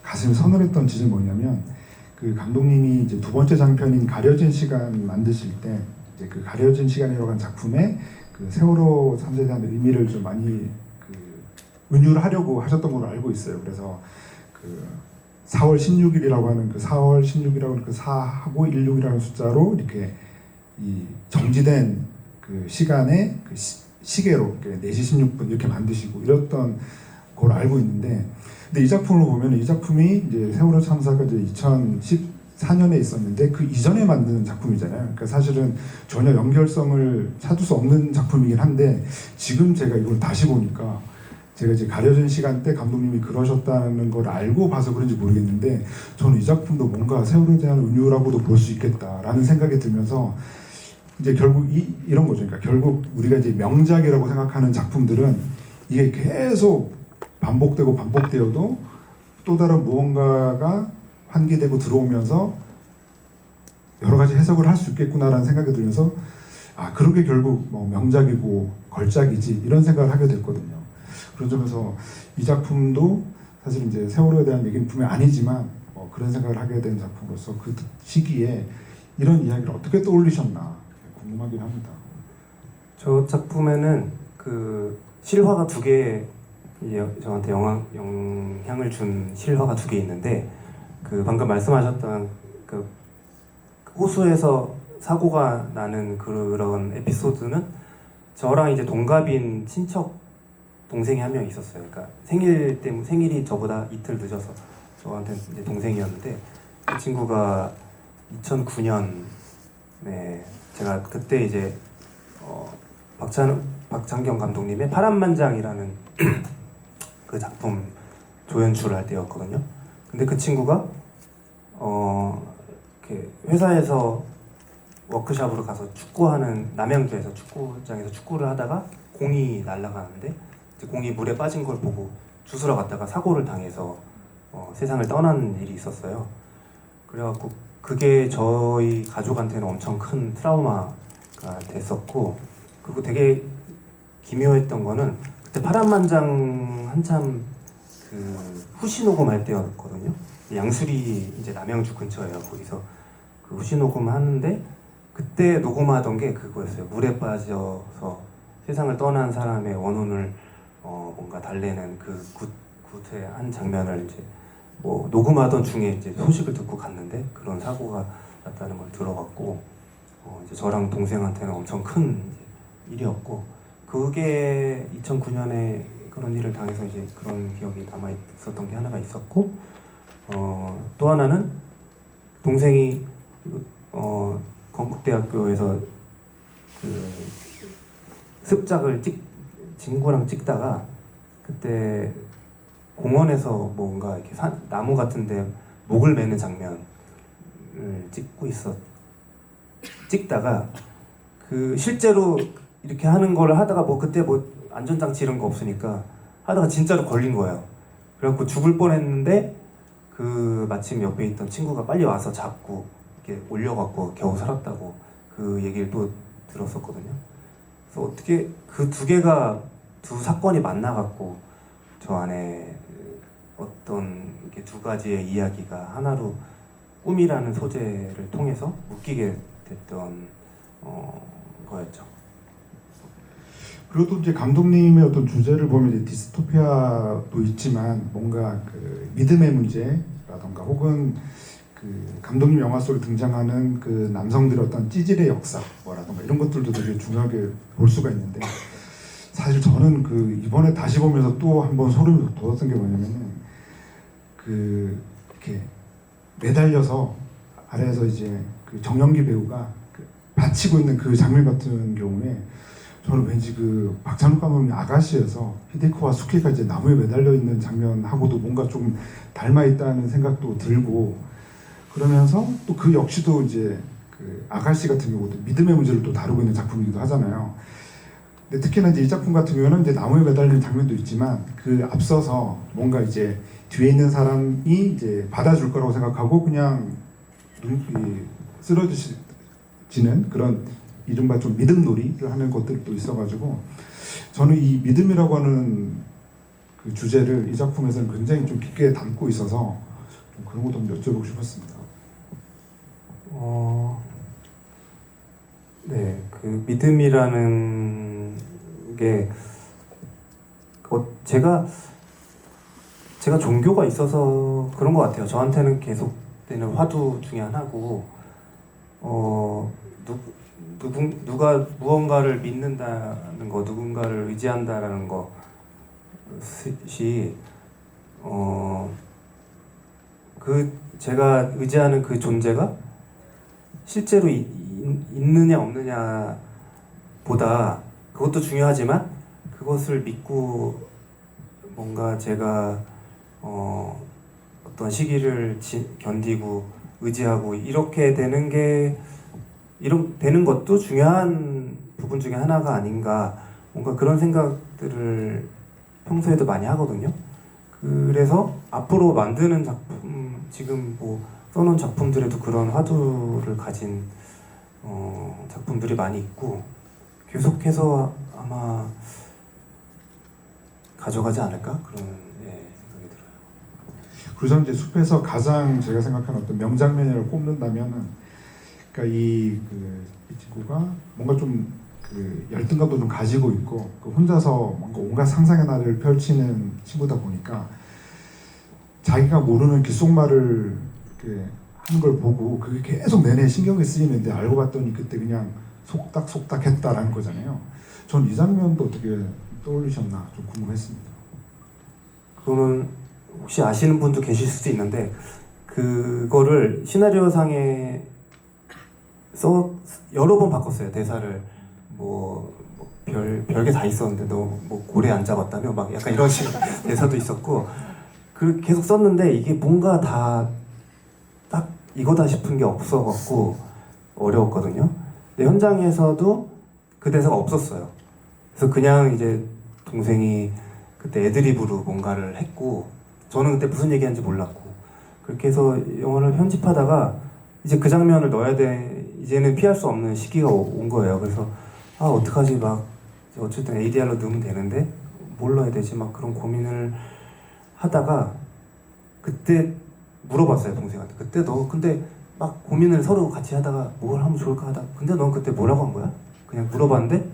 가슴이 서늘했던 지점이 뭐냐면 그 감독님이 이제 두 번째 장편인 가려진 시간 만드실 때 이제 그 가려진 시간이라고 하는 작품에 그 세월호 참사에 대한 의미를 좀 많이 그 은유를 하려고 하셨던 걸로 알고 있어요. 그래서 그 4월 16일이라고 하는 그 4월 16일이라고 하는 그 4하고 16이라는 숫자로 이렇게 이 정지된 그 시간에 그 시계로 4시 16분 이렇게 만드시고 이랬던 걸 알고 있는데, 근데 이 작품을 보면 이 작품이 이제 세월호 참사가 이제 2014년에 있었는데 그 이전에 만든 작품이잖아요. 그러니까 사실은 전혀 연결성을 찾을 수 없는 작품이긴 한데 지금 제가 이걸 다시 보니까 제가 이제 가려진 시간 때 감독님이 그러셨다는 걸 알고 봐서 그런지 모르겠는데 저는 이 작품도 뭔가 세월호에 대한 은유라고도 볼 수 있겠다라는 생각이 들면서 이제 결국 이런 거죠. 그러니까 결국 우리가 이제 명작이라고 생각하는 작품들은 이게 계속 반복되어도 또 다른 무언가가 환기되고 들어오면서 여러 가지 해석을 할 수 있겠구나라는 생각이 들면서 그런 게 결국 뭐 명작이고 걸작이지 이런 생각을 하게 됐거든요. 그런 점에서 이 작품도 사실 이제 세월호에 대한 얘기는 분명 아니지만 그런 생각을 하게 된 작품으로서 그 시기에 이런 이야기를 어떻게 떠올리셨나 궁금하긴 합니다. 저 작품에는 그 실화가 두 개 저한테 영향을 준 실화가 두 개 있는데 그 방금 말씀하셨던 그 호수에서 사고가 나는 그런 에피소드는 저랑 이제 동갑인 친척 동생이 한 명 있었어요. 그러니까 생일이 저보다 이틀 늦어서 저한테 이제 동생이었는데 그 친구가 2009년에 제가 그때 이제 박찬경 감독님의 파란만장이라는 그 작품 조연출을 할 때였거든요. 근데 그 친구가 이렇게 회사에서 워크숍으로 가서 축구하는 남양주에서 축구장에서 축구를 하다가 공이 날아가는데 이제 공이 물에 빠진 걸 보고 주스러 갔다가 사고를 당해서 세상을 떠난 일이 있었어요. 그래갖고 그게 저희 가족한테는 엄청 큰 트라우마가 됐었고, 그리고 되게 기묘했던 거는 그때 파란만장 한참 그 후시 녹음할 때였거든요. 양수리 이제 남양주 근처예요. 거기서 그 후시 녹음 하는데 그때 녹음하던 게 그거였어요. 물에 빠져서 세상을 떠난 사람의 원혼을 뭔가 달래는 그 굿의 한 장면을 이제 뭐 녹음하던 중에 이제 소식을 듣고 갔는데 그런 사고가 났다는 걸 들어갔고, 이제 저랑 동생한테는 엄청 큰 이제 일이었고, 그게 2009년에 그런 일을 당해서 이제 그런 기억이 남아 있었던 게 하나가 있었고, 또 하나는 동생이 건국대학교에서 그 습작을 친구랑 찍다가 그때 공원에서 뭔가 이렇게 나무 같은데 목을 매는 장면을 찍다가 그 실제로 이렇게 하는 걸 하다가 뭐 그때 뭐 안전장치 이런 거 없으니까 하다가 진짜로 걸린 거예요. 그래갖고 죽을 뻔했는데 그 마침 옆에 있던 친구가 빨리 와서 잡고 이렇게 올려갖고 겨우 살았다고 그 얘기를 또 들었었거든요. 그래서 어떻게 그 두 사건이 만나갖고 저 안에 어떤 이렇게 두 가지의 이야기가 하나로 꿈이라는 소재를 통해서 묶이게 됐던 거였죠. 그리고 또 이제 감독님의 어떤 주제를 보면 이제 디스토피아도 있지만 뭔가 그 믿음의 문제라던가 혹은 그 감독님 영화 속에 등장하는 그 남성들의 어떤 찌질의 역사 뭐라던가 이런 것들도 되게 중요하게 볼 수가 있는데, 사실 저는 그 이번에 다시 보면서 또 한번 소름이 돋았던 게 뭐냐면은 그 이렇게 매달려서 아래에서 이제 그 정연기 배우가 그 받치고 있는 그 장면 같은 경우에 저는 왠지 그 박찬욱 감독님 아가씨에서 히데코와 수키가 이제 나무에 매달려 있는 장면하고도 뭔가 좀 닮아 있다는 생각도 들고, 그러면서 또 그 역시도 이제 그 아가씨 같은 경우도 믿음의 문제를 또 다루고 있는 작품이기도 하잖아요. 근데 특히나 이제 이 작품 같은 경우는 이제 나무에 매달리는 장면도 있지만 그 앞서서 뭔가 이제 뒤에 있는 사람이 이제 받아줄 거라고 생각하고 그냥 쓰러지는 그런 이른바 좀 믿음놀이를 하는 것들도 있어가지고, 저는 이 믿음이라고 하는 그 주제를 이 작품에서는 굉장히 좀 깊게 담고 있어서 좀 그런 것도 좀 여쭤보고 싶었습니다. 네, 그 믿음이라는 게 제가 종교가 있어서 그런 것 같아요. 저한테는 계속되는 화두 중에 하나고, 누가 무언가를 믿는다는 거, 누군가를 의지한다라는 것이 그 제가 의지하는 그 존재가 실제로 있느냐 없느냐 보다 그것도 중요하지만, 그것을 믿고 뭔가 제가 어떤 시기를 견디고 의지하고 이렇게 되는 것도 중요한 부분 중에 하나가 아닌가, 뭔가 그런 생각들을 평소에도 많이 하거든요. 그래서 앞으로 만드는 작품, 지금 뭐 써놓은 작품들에도 그런 화두를 가진 작품들이 많이 있고, 계속해서 아마 가져가지 않을까 그런 생각이 들어요. 그래서 이제 숲에서 가장 제가 생각하는 어떤 명장면을 꼽는다면은, 그러니까 이 친구가 뭔가 좀 그 열등감도 좀 가지고 있고 그 혼자서 뭔가 온갖 상상의 나래를 펼치는 친구다 보니까 자기가 모르는 귓속말을 이렇게 하는 걸 보고 그게 계속 내내 신경이 쓰이는데, 알고 봤더니 그때 그냥 속닥속닥 했다라는 거잖아요. 전 이 장면도 어떻게 떠올리셨나 좀 궁금했습니다. 그거는 혹시 아시는 분도 계실 수도 있는데, 그거를 시나리오상에 여러 번 바꿨어요. 대사를 별게 다 있었는데 너 뭐 고래 안 잡았다며 막 약간 이런 식 대사도 있었고, 그 계속 썼는데 이게 뭔가 다 딱 이거다 싶은 게 없어갖고 어려웠거든요. 근데 현장에서도 그 대사가 없었어요. 그래서 그냥 이제 동생이 그때 애드리브로 뭔가를 했고 저는 그때 무슨 얘기하는지 몰랐고 그렇게 해서 영화를 편집하다가 이제 그 장면을 넣어야 돼 이제는 피할 수 없는 시기가 온 거예요. 그래서 아 어떡하지 막 어쨌든 ADR로 넣으면 되는데 뭘 넣어야 되지 막 그런 고민을 하다가 그때 물어봤어요 동생한테. 그때 너 근데 막 고민을 서로 같이 하다가 뭘 하면 좋을까 하다 근데 넌 그때 뭐라고 한 거야? 그냥 물어봤는데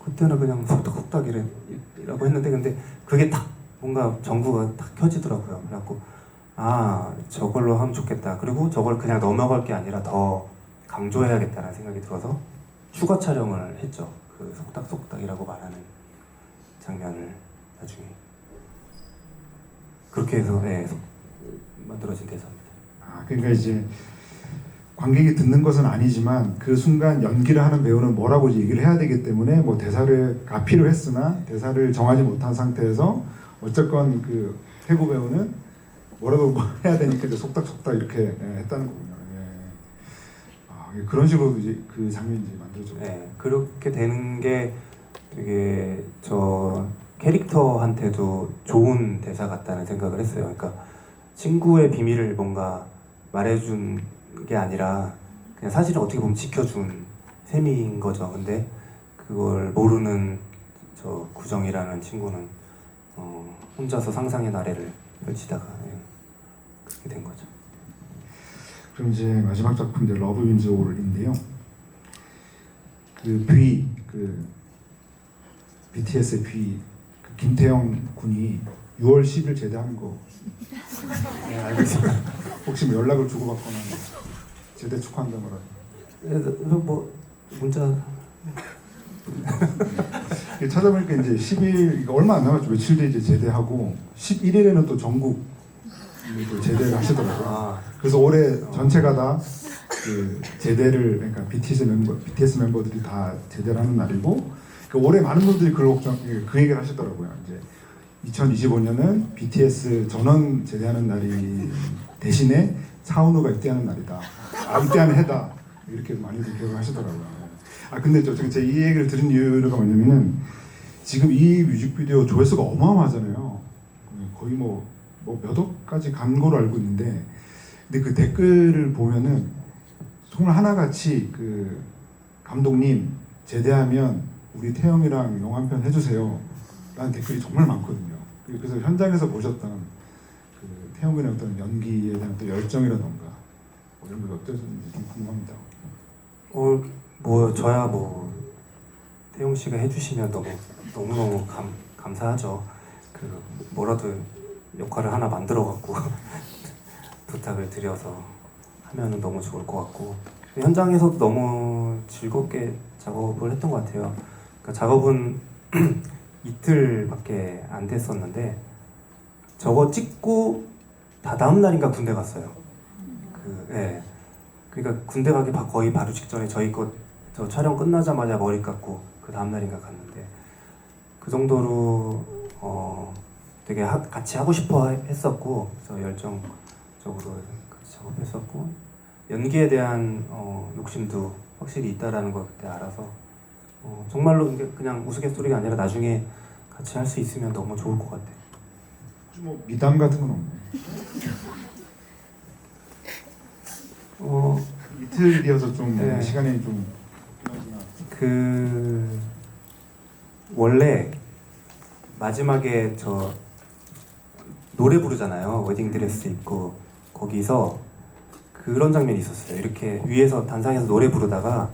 그때는 그냥 속닥속닥 이라고 했는데 근데 그게 딱 뭔가 전구가 딱 켜지더라고요. 그래갖고 아 저걸로 하면 좋겠다. 그리고 저걸 그냥 넘어갈 게 아니라 더 강조해야겠다는 생각이 들어서 추가 촬영을 했죠. 그 속닥속닥이라고 말하는 장면을 나중에 그렇게 해서 네, 만들어진 대사입니다. 아, 그러니까 이제 관객이 듣는 것은 아니지만 그 순간 연기를 하는 배우는 뭐라고 얘기를 해야 되기 때문에 뭐 대사를 필요했으나 대사를 정하지 못한 상태에서 어쨌건 그 태구 배우는 뭐라도 뭐 해야 되니까 이제 속닥속닥 이렇게 했다는 거군요. 아, 그런 식으로 이제 그 장면이 이제 만들어졌고. 네, 그렇게 되는 게 되게 저 캐릭터한테도 좋은 대사 같다는 생각을 했어요. 그러니까 친구의 비밀을 뭔가 말해준 게 아니라 그냥 사실은 어떻게 보면 지켜준 셈인 거죠. 근데 그걸 모르는 저 구정이라는 친구는 혼자서 상상의 나래를 펼치다가 그렇게 된 거죠. 그럼 이제 마지막 작품 이제 러브 윈즈 올인데요. 그 BTS의 그 김태형 군이 6월 10일 제대하는 거. 네, 알고 있습니다. 혹시 뭐 연락을 주고받거나 제대 축하한다 뭐라. 뭐 문자 찾아보니까 이제 10일 얼마 안 남았죠. 며칠 뒤에 이제 제대하고 11일에는 또 전국 또 제대를 하시더라고요. 아, 그래서 올해 전체가 다 그 제대를 그러니까 BTS 멤버들이 다 제대를 하는 날이고 그 올해 많은 분들이 그 얘기를 하시더라고요. 이제 2025년은 BTS 전원 제대하는 날이 대신에 차은우가 입대하는 날이다. 아 입대하는 해다. 이렇게 많이들 기억을 하시더라고요. 아 근데 제가 이 얘기를 드린 이유가 뭐냐면은 지금 이 뮤직비디오 조회수가 어마어마하잖아요. 거의 뭐 몇 억까지 간 거로 알고 있는데 근데 그 댓글을 보면은 정말 하나같이 그 감독님 제대하면 우리 태영이랑 영화 한 편 해주세요 라는 댓글이 정말 많거든요. 그래서 현장에서 보셨던 그 태영이의 어떤 연기에 대한 또 열정이라던가 뭐 이런 게 어떠셨는지 좀 궁금합니다. 뭐 저야 뭐 태용 씨가 해주시면 너무 감사하죠. 그 뭐라도 역할을 하나 만들어 갖고 부탁을 드려서 하면은 너무 좋을 것 같고 현장에서도 너무 즐겁게 작업을 했던 것 같아요. 그러니까 작업은 이틀밖에 안 됐었는데 저거 찍고 다음 날인가 군대 갔어요. 그러니까 군대 가기 거의 바로 직전에 저희 저 촬영 끝나자마자 머리 깎고 그 다음 날인가 갔는데 그 정도로 되게 같이 하고 싶어 했었고 그래서 열정적으로 같이 작업했었고 연기에 대한 욕심도 확실히 있다라는 걸 그때 알아서 정말로 이게 그냥 우스갯소리가 아니라 나중에 같이 할 수 있으면 너무 좋을 것 같아요. 혹시 뭐 미담 같은 건 없나요? 이틀이어서 좀 네. 시간이 좀 원래 마지막에 저 노래 부르잖아요. 웨딩드레스 입고 거기서 그런 장면이 있었어요. 이렇게 위에서 단상에서 노래 부르다가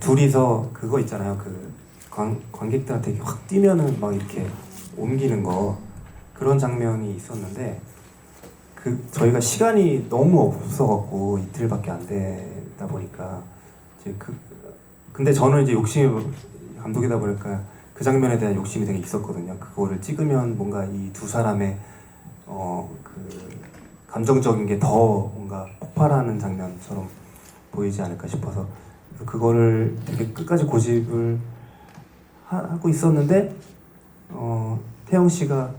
둘이서 그거 있잖아요. 그 관객들한테 이렇게 확 뛰면은 막 이렇게 옮기는 거 그런 장면이 있었는데 저희가 시간이 너무 없어갖고 이틀밖에 안 되다 보니까 이제 근데 저는 이제 감독이다 보니까 그 장면에 대한 욕심이 되게 있었거든요. 그거를 찍으면 뭔가 이 두 사람의 그 감정적인 게 더 뭔가 폭발하는 장면처럼 보이지 않을까 싶어서 그거를 되게 끝까지 고집을 하고 있었는데 태영 씨가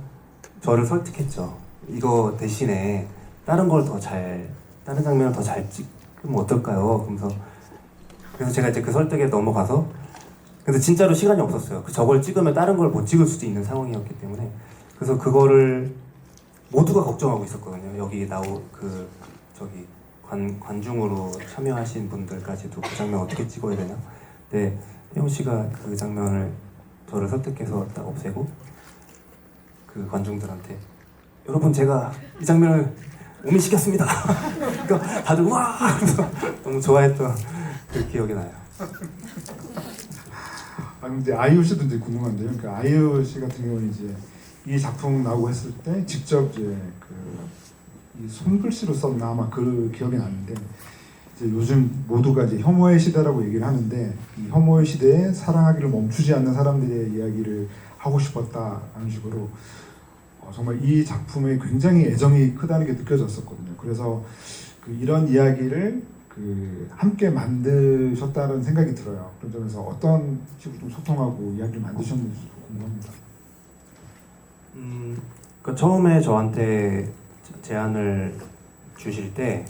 저를 설득했죠. 이거 대신에 다른 장면을 더 잘 찍으면 어떨까요? 그러면서 그래서 제가 이제 그 설득에 넘어가서 근데 진짜로 시간이 없었어요. 저걸 찍으면 다른 걸 못 찍을 수도 있는 상황이었기 때문에 그래서 그거를 모두가 걱정하고 있었거든요. 여기 저기 관중으로 참여하신 분들까지도 그 장면 어떻게 찍어야 되나? 근데 태용 씨가 그 장면을 저를 설득해서 딱 없애고 그 관중들한테 여러분 제가 이 장면을 오미시켰습니다. 그러니까 다들 와 하면서 너무 좋아했던 그 기억이 나요. 아 근데 아이유 씨도 이제 궁금한데요. 그러니까 아이유 씨 같은 경우는 이제 이 작품 나오고 했을 때 직접 이제 이 손글씨로 썼나 아마 그 기억이 나는데 이제 요즘 모두가 이제 혐오의 시대라고 얘기를 하는데 이 혐오의 시대에 사랑하기를 멈추지 않는 사람들의 이야기를 하고 싶었다라는 식으로 정말 이 작품에 굉장히 애정이 크다는 게 느껴졌었거든요. 그래서 이런 이야기를 함께 만드셨다는 생각이 들어요. 그런 점에서 어떤 식으로 좀 소통하고 이야기를 만드셨는지 궁금합니다. 그 처음에 저한테 제안을 주실 때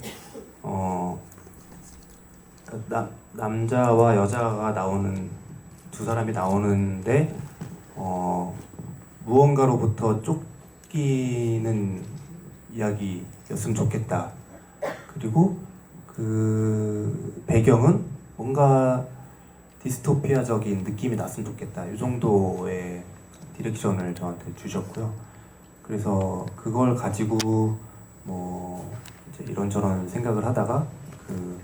남자와 여자가 나오는 두 사람이 나오는데 무언가로부터 쫓기는 이야기였으면 좋겠다. 그리고 그 배경은 뭔가 디스토피아적인 느낌이 났으면 좋겠다. 이 정도의 디렉션을 저한테 주셨고요. 그래서 그걸 가지고 뭐 이제 이런저런 생각을 하다가 그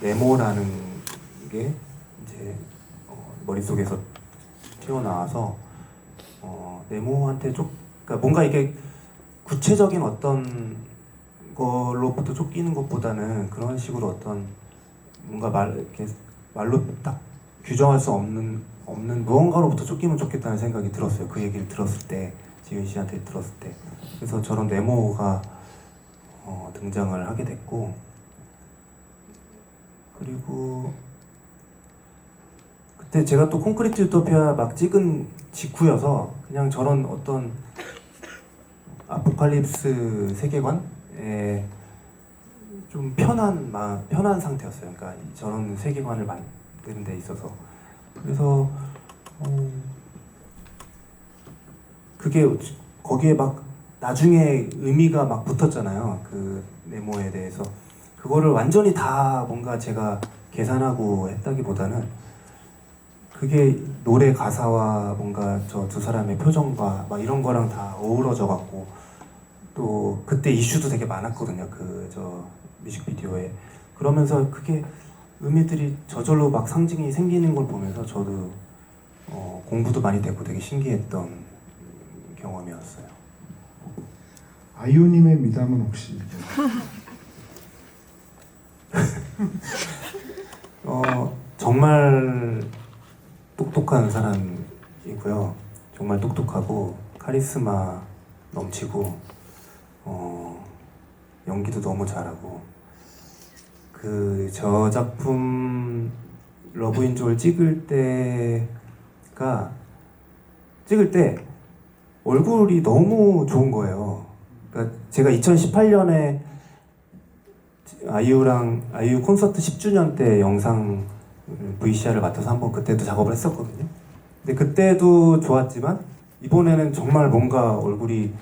네모라는 게 이제 머릿속에서 튀어나와서 네모한테 그러니까 뭔가 이게 구체적인 어떤 걸로부터 쫓기는 것보다는 그런 식으로 어떤 뭔가 이렇게 말로 딱 규정할 수 없는 무언가로부터 쫓기면 좋겠다는 생각이 들었어요. 그 얘기를 들었을 때, 지윤 씨한테 들었을 때. 그래서 저런 네모가 등장을 하게 됐고, 그리고 그때 제가 또 콘크리트 유토피아 막 찍은 직후여서 그냥 저런 어떤 아포칼립스 세계관에 좀 편한 상태였어요. 그러니까 저런 세계관을 만드는 데 있어서 그래서 그게 거기에 막 나중에 의미가 막 붙었잖아요. 그 네모에 대해서 그거를 완전히 다 뭔가 제가 계산하고 했다기보다는 그게 노래 가사와 뭔가 저 두 사람의 표정과 막 이런 거랑 다 어우러져 갖고 또 그때 이슈도 되게 많았거든요. 저 뮤직비디오에 그러면서 그게 의미들이 저절로 막 상징이 생기는 걸 보면서 저도 공부도 많이 되고 되게 신기했던 경험이었어요. 아이유님의 미담은 혹시? 정말 똑똑한 사람이고요. 정말 똑똑하고 카리스마 넘치고 연기도 너무 잘하고 저 작품 러브인조를 찍을 때 얼굴이 너무 좋은 거예요. 그러니까 제가 2018년에 아이유 콘서트 10주년 때 영상 VCR을 맡아서 한번 그때도 작업을 했었거든요. 근데 그때도 좋았지만 이번에는 정말 뭔가 얼굴이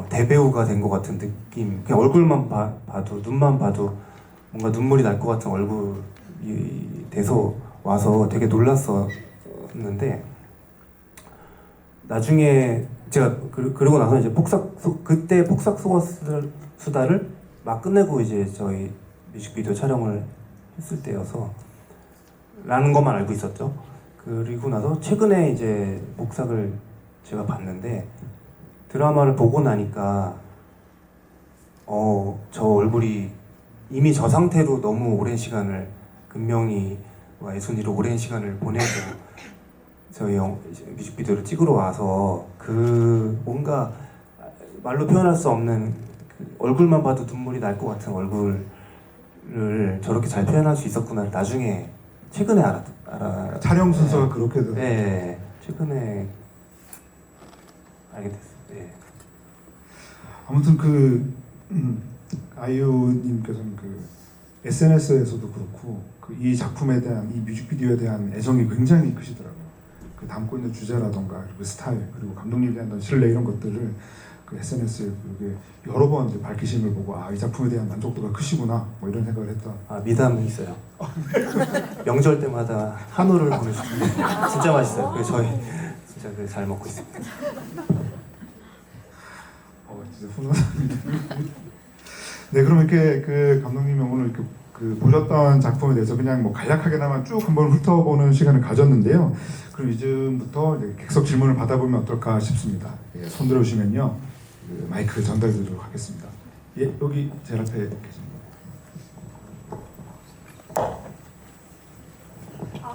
대배우가 된 것 같은 느낌. 그냥 얼굴만 봐도 눈만 봐도 뭔가 눈물이 날 것 같은 얼굴이 돼서 와서 되게 놀랐었는데 나중에 제가 그러고 나서 이제 그때 폭삭 수다를 막 끝내고 이제 저희 뮤직비디오 촬영을 했을 때여서 라는 것만 알고 있었죠. 그리고 나서 최근에 이제 복삭을 제가 봤는데 드라마를 보고 나니까 저 얼굴이 이미 저 상태로 너무 오랜 시간을 금명이와 예순이로 오랜 시간을 보내고 저희 뮤직비디오를 찍으러 와서 뭔가 말로 표현할 수 없는 얼굴만 봐도 눈물이 날 것 같은 얼굴을 저렇게 잘 표현할 수 있었구나 나중에 최근에 알아 촬영 순서가 그렇게 돼요. 네, 최근에 알게 됐어요. 네. 아무튼 아이유님께서는 SNS에서도 그렇고 이 작품에 대한 이 뮤직비디오에 대한 애정이 굉장히 크시더라고요. 그 담고 있는 주제라던가 그 스타일 그리고 감독님에 대한 신뢰 이런 것들을 그 SNS에 여러 번 이제 밝히심을 보고 이 작품에 대한 만족도가 크시구나 뭐 이런 생각을 했던. 미담이 있어요. 명절 때마다 한우를 보내주는데 진짜 맛있어요. 그래서 저희 진짜 잘 먹고 있습니다. 진짜 훈훈합니다. 네, 그럼 이렇게 그 감독님이 오늘 이렇게 그 보셨던 작품에 대해서 그냥 뭐 간략하게나마 쭉 한번 훑어보는 시간을 가졌는데요. 그럼 이쯤부터 이제 객석 질문을 받아보면 어떨까 싶습니다. 예, 손 들어주시면요, 그 마이크 전달드리도록 하겠습니다. 예, 여기 제일 앞에 계십니다.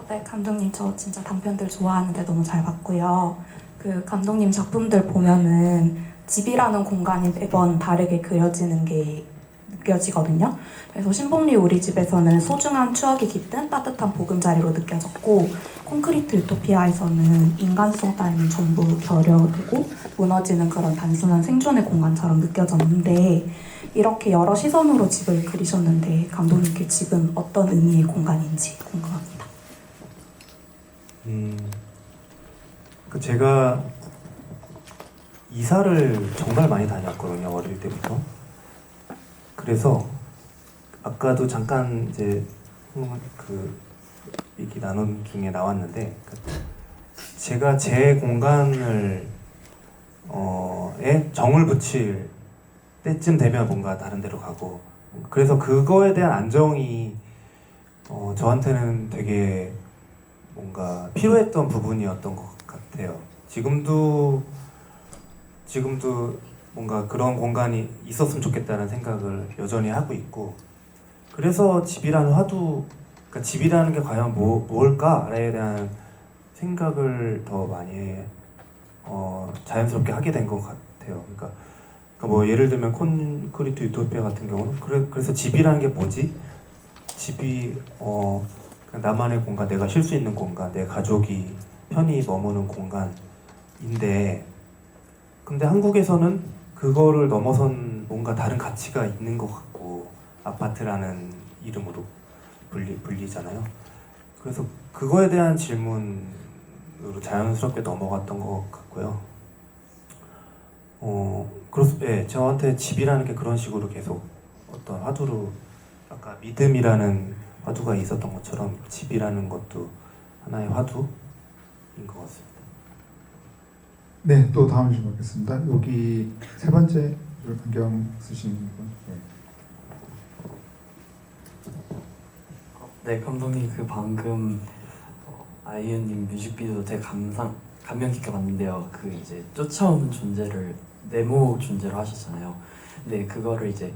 네, 감독님 저 진짜 단편들 좋아하는데 너무 잘 봤고요. 그 감독님 작품들 보면은 집이라는 공간이 매번 다르게 그려지는 게 느껴지거든요. 그래서 신봉리 우리 집에서는 소중한 추억이 깃든 따뜻한 보금자리로 느껴졌고, 콘크리트 유토피아에서는 인간성 따위는 전부 결여되고 무너지는 그런 단순한 생존의 공간처럼 느껴졌는데, 이렇게 여러 시선으로 집을 그리셨는데 감독님께 집은 어떤 의미의 공간인지 궁금합니다. 제가 이사를 정말 많이 다녔거든요, 어릴 때부터. 그래서 아까도 잠깐 이제 그 얘기 나눈 중에 나왔는데, 제가 제 공간을 에 정을 붙일 때쯤 되면 뭔가 다른 데로 가고, 그래서 그거에 대한 안정이 저한테는 되게 뭔가 필요했던 부분이었던 것 같아요. 지금도 뭔가 그런 공간이 있었으면 좋겠다는 생각을 여전히 하고 있고, 그래서 집이라는 그러니까 집이라는 게 과연 뭘까에 대한 생각을 더 많이 자연스럽게 하게 된 것 같아요. 그러니까 뭐 예를 들면 콘크리트 유토피아 같은 경우는 그래서 집이라는 게 뭐지? 집이 나만의 공간, 내가 쉴 수 있는 공간, 내 가족이 편히 머무는 공간인데, 근데 한국에서는 그거를 넘어선 뭔가 다른 가치가 있는 것 같고, 아파트라는 이름으로 불리잖아요. 그래서 그거에 대한 질문으로 자연스럽게 넘어갔던 것 같고요. 예, 저한테 집이라는 게 그런 식으로 계속 어떤 화두로, 아까 믿음이라는 화두가 있었던 것처럼 집이라는 것도 하나의 화두인 것 같습니다. 네, 또 다음 질문 받겠습니다. 여기 세 번째 안경 쓰신 분. 네, 감독님 그 방금 아이유님 뮤직비디오 되게 감명 깊게 봤는데요. 그 이제 쫓아오는 존재를 네모 존재로 하셨잖아요. 근데 그거를 이제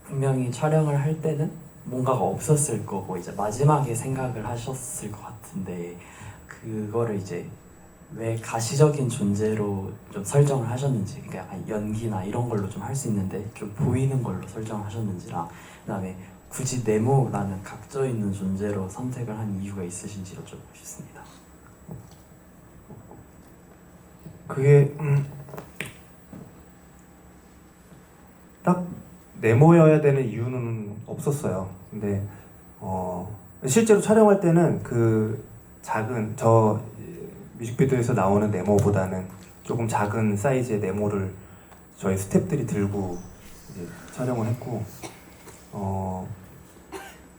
분명히 촬영을 할 때는 뭔가가 없었을 거고 이제 마지막에 생각을 하셨을 것 같은데, 그거를 이제 왜 가시적인 존재로 좀 설정을 하셨는지, 그러니까 약간 연기나 이런 걸로 좀 할 수 있는데 좀 보이는 걸로 설정을 하셨는지랑, 그다음에 굳이 네모라는 각져 있는 존재로 선택을 한 이유가 있으신지 여쭤보고 싶습니다. 그게 딱 네모여야 되는 이유는 없었어요. 근데 실제로 촬영할 때는 그 작은 뮤직비디오에서 나오는 네모보다는 조금 작은 사이즈의 네모를 저희 스태프들이 들고 이제 촬영을 했고,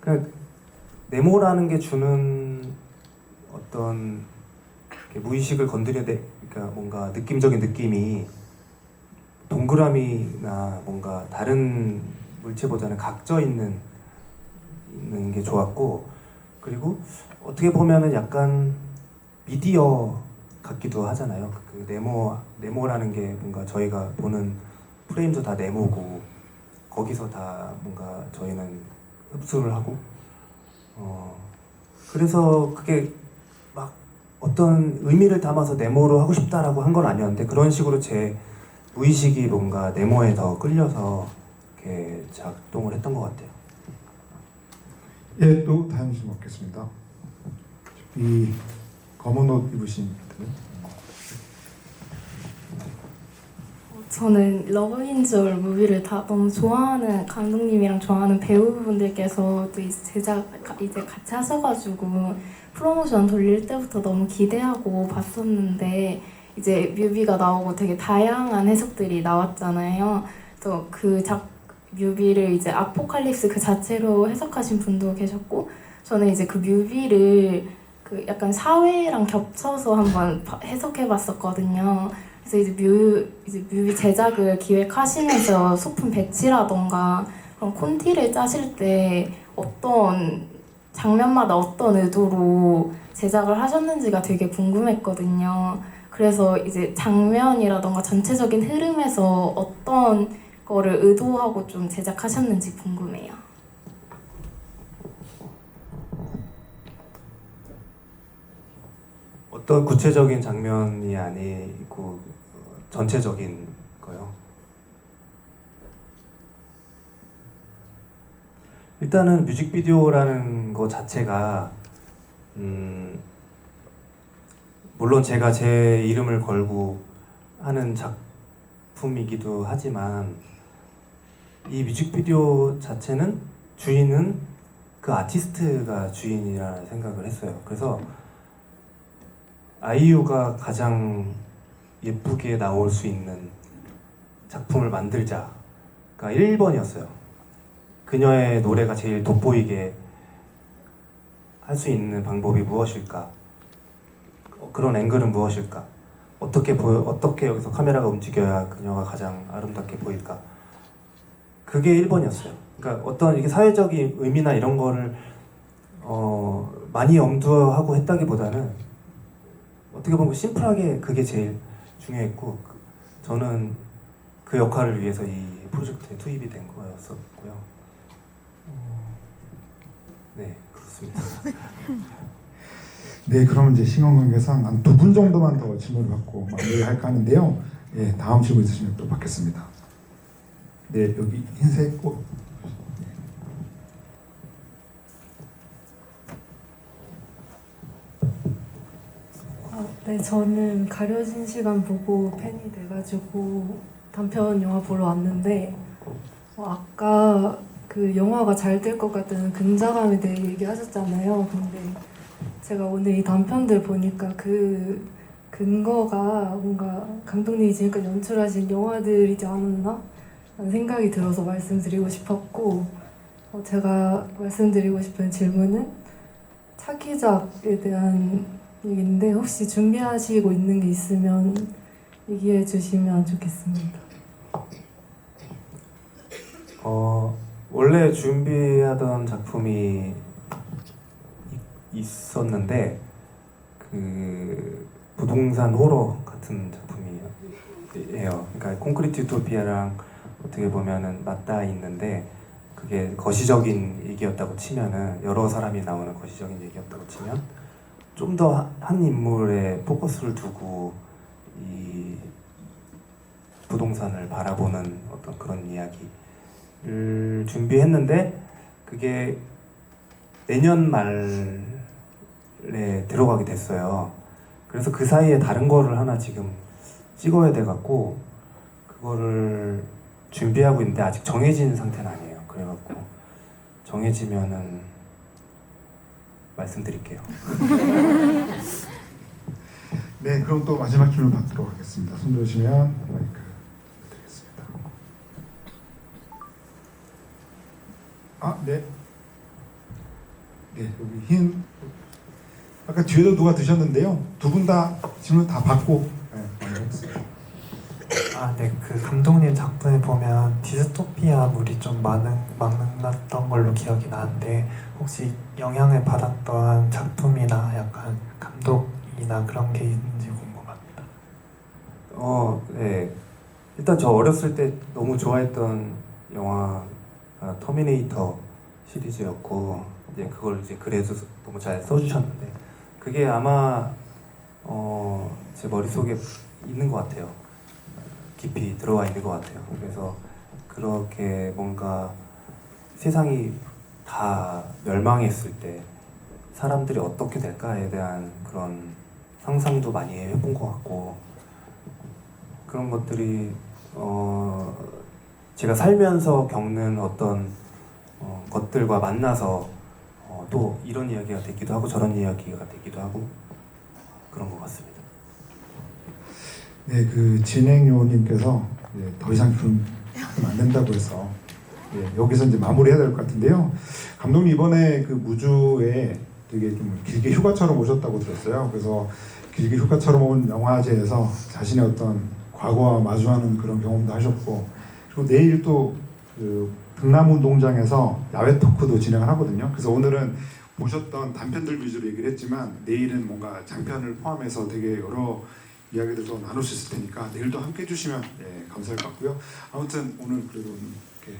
그 네모라는 게 주는 어떤 무의식을 건드리는, 그러니까 뭔가 느낌적인 느낌이 동그라미나 뭔가 다른 물체보다는 각져 있는 게 좋았고, 그리고 어떻게 보면은 약간 미디어 같기도 하잖아요. 그 네모라는 게 뭔가 저희가 보는 프레임도 다 네모고, 거기서 다 뭔가 저희는 흡수를 하고, 그래서 그게 막 어떤 의미를 담아서 네모로 하고 싶다라고 한 건 아니었는데, 그런 식으로 제 무의식이 뭔가 네모에 더 끌려서 이렇게 작동을 했던 것 같아요. 예, 또 다음 질문 받겠습니다. 이 검은 옷 입으신 분. 저는 러브인줄 무비를 다 너무 좋아하는 감독님이랑 좋아하는 배우분들께서 또 이제 같이 하셔가지고 프로모션 돌릴 때부터 너무 기대하고 봤었는데 이제 뮤비가 나오고 되게 다양한 해석들이 나왔잖아요. 또 뮤비를 이제 아포칼립스 그 자체로 해석하신 분도 계셨고 저는 이제 그 뮤비를 그 약간 사회랑 겹쳐서 한번 해석해봤었거든요. 그래서 이제 뮤비 제작을 기획하시면서 소품 배치라던가 그런 콘티를 짜실 때 어떤 장면마다 어떤 의도로 제작을 하셨는지가 되게 궁금했거든요. 그래서 이제 장면이라던가 전체적인 흐름에서 어떤 거를 의도하고 좀 제작하셨는지 궁금해요. 어떤 구체적인 장면이 아니고 전체적인 거요. 일단은 뮤직비디오라는 거 자체가 물론 제가 제 이름을 걸고 하는 작품이기도 하지만 이 뮤직비디오 자체는 주인은 그 아티스트가 주인이라는 생각을 했어요. 그래서 아이유가 가장 예쁘게 나올 수 있는 작품을 만들자가 1번이었어요. 그녀의 노래가 제일 돋보이게 할 수 있는 방법이 무엇일까? 그런 앵글은 무엇일까? 어떻게 여기서 카메라가 움직여야 그녀가 가장 아름답게 보일까? 그게 1번이었어요. 그러니까 어떤 이게 사회적인 의미나 이런 거를 많이 염두하고 했다기보다는 어떻게 보면 심플하게 그게 제일 중요했고 저는 그 역할을 위해서 이 프로젝트에 투입이 된 거였었고요. 네, 그렇습니다. 네, 그럼 이제 시간 관계상 한 2분 정도만 더 질문을 받고 마무리를 할까 하는데요. 예, 다음 질문 있으시면 또 받겠습니다. 네, 여기 흰색 옷. 네, 저는 가려진 시간 보고 팬이 돼가지고 단편 영화 보러 왔는데 아까 그 영화가 잘 될 것 같다는 근자감에 대해 얘기하셨잖아요. 근데 제가 오늘 이 단편들 보니까 그 근거가 뭔가 감독님이 지금까지 연출하신 영화들이지 않았나? 라는 생각이 들어서 말씀드리고 싶었고 제가 말씀드리고 싶은 질문은 차기작에 대한 얘기인데 혹시 준비하시고 있는 게 있으면 얘기해 주시면 좋겠습니다. 원래 준비하던 작품이 있었는데 그 부동산 호러 같은 작품이에요. 그러니까 콘크리트 유토피아랑 어떻게 보면은 맞닿아 있는데 그게 거시적인 얘기였다고 치면은 여러 사람이 나오는 거시적인 얘기였다고 치면 좀 더 한 인물에 포커스를 두고 이 부동산을 바라보는 어떤 그런 이야기를 준비했는데 그게 내년 말에 들어가게 됐어요. 그래서 그 사이에 다른 거를 하나 지금 찍어야 돼갖고 그거를 준비하고 있는데 아직 정해진 상태는 아니에요. 그래갖고 정해지면은 말씀드릴게요. 네, 그럼 또 마지막 질문 받도록 하겠습니다. 손 들으시면 마이크 드리겠습니다. 아, 네. 네, 여기 흰 아까 뒤에도 누가 드셨는데요. 2분 다 질문 다 받고 마무리하겠습니다. 네, 그 감독님 작품에 보면 디스토피아물이 좀 많았던 걸로 기억이 나는데 혹시 영향을 받았던 작품이나 약간 감독이나 그런 게 있는지 궁금합니다. 네. 일단 저 어렸을 때 너무 좋아했던 영화가 터미네이터 시리즈였고 이제 그걸 이제 그래도 너무 잘 써주셨는데 그게 아마 제 머릿속에 있는 것 같아요. 깊이 들어와 있는 것 같아요. 그래서 그렇게 뭔가 세상이 다 멸망했을 때 사람들이 어떻게 될까에 대한 그런 상상도 많이 해본 것 같고 그런 것들이 제가 살면서 겪는 어떤 것들과 만나서 또 이런 이야기가 되기도 하고 저런 이야기가 되기도 하고 그런 것 같습니다. 네, 그 진행요원님께서 더 이상 좀 안 된다고 해서 여기서 이제 마무리해야 될 것 같은데요. 감독님 이번에 그 무주에 되게 좀 길게 휴가처럼 오셨다고 들었어요. 그래서 길게 휴가처럼 온 영화제에서 자신의 어떤 과거와 마주하는 그런 경험도 하셨고, 그리고 내일 또 그 등남운동장에서 야외 토크도 진행을 하거든요. 그래서 오늘은 보셨던 단편들 위주로 얘기를 했지만 내일은 뭔가 장편을 포함해서 되게 여러 이야기들도 나눌 수 있을 테니까 내일도 함께 해주시면 감사할 것 같고요. 아무튼 오늘 그래도 이렇게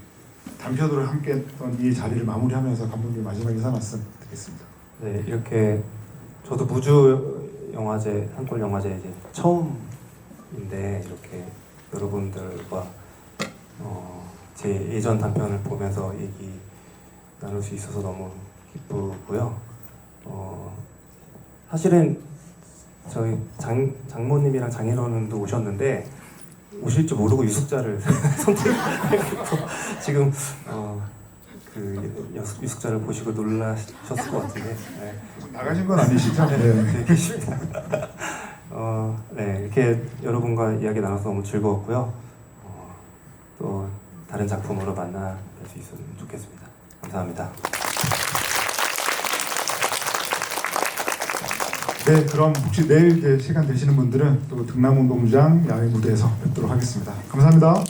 단편으로 함께했던 이 자리를 마무리하면서 감독님 마지막 인사 말씀 드리겠습니다. 네, 이렇게 저도 무주 영화제, 산골 영화제 이제 처음인데 이렇게 여러분들과 제 예전 단편을 보면서 얘기 나눌 수 있어서 너무 기쁘고요. 사실은 저희 장모님이랑 장인어른도 오셨는데 오실 줄 모르고 유숙자를 선택해서 지금 그 유숙자를 보시고 놀라셨을 것 같은데 나가신 건 아니시죠? 네, 계십니다. 네, 이렇게 여러분과 이야기 나눠서 너무 즐거웠고요. 또 다른 작품으로 만나 뵐 수 있으면 좋겠습니다. 감사합니다. 네, 그럼 혹시 내일 시간 되시는 분들은 또 등남운동장 야외 무대에서 뵙도록 하겠습니다. 감사합니다.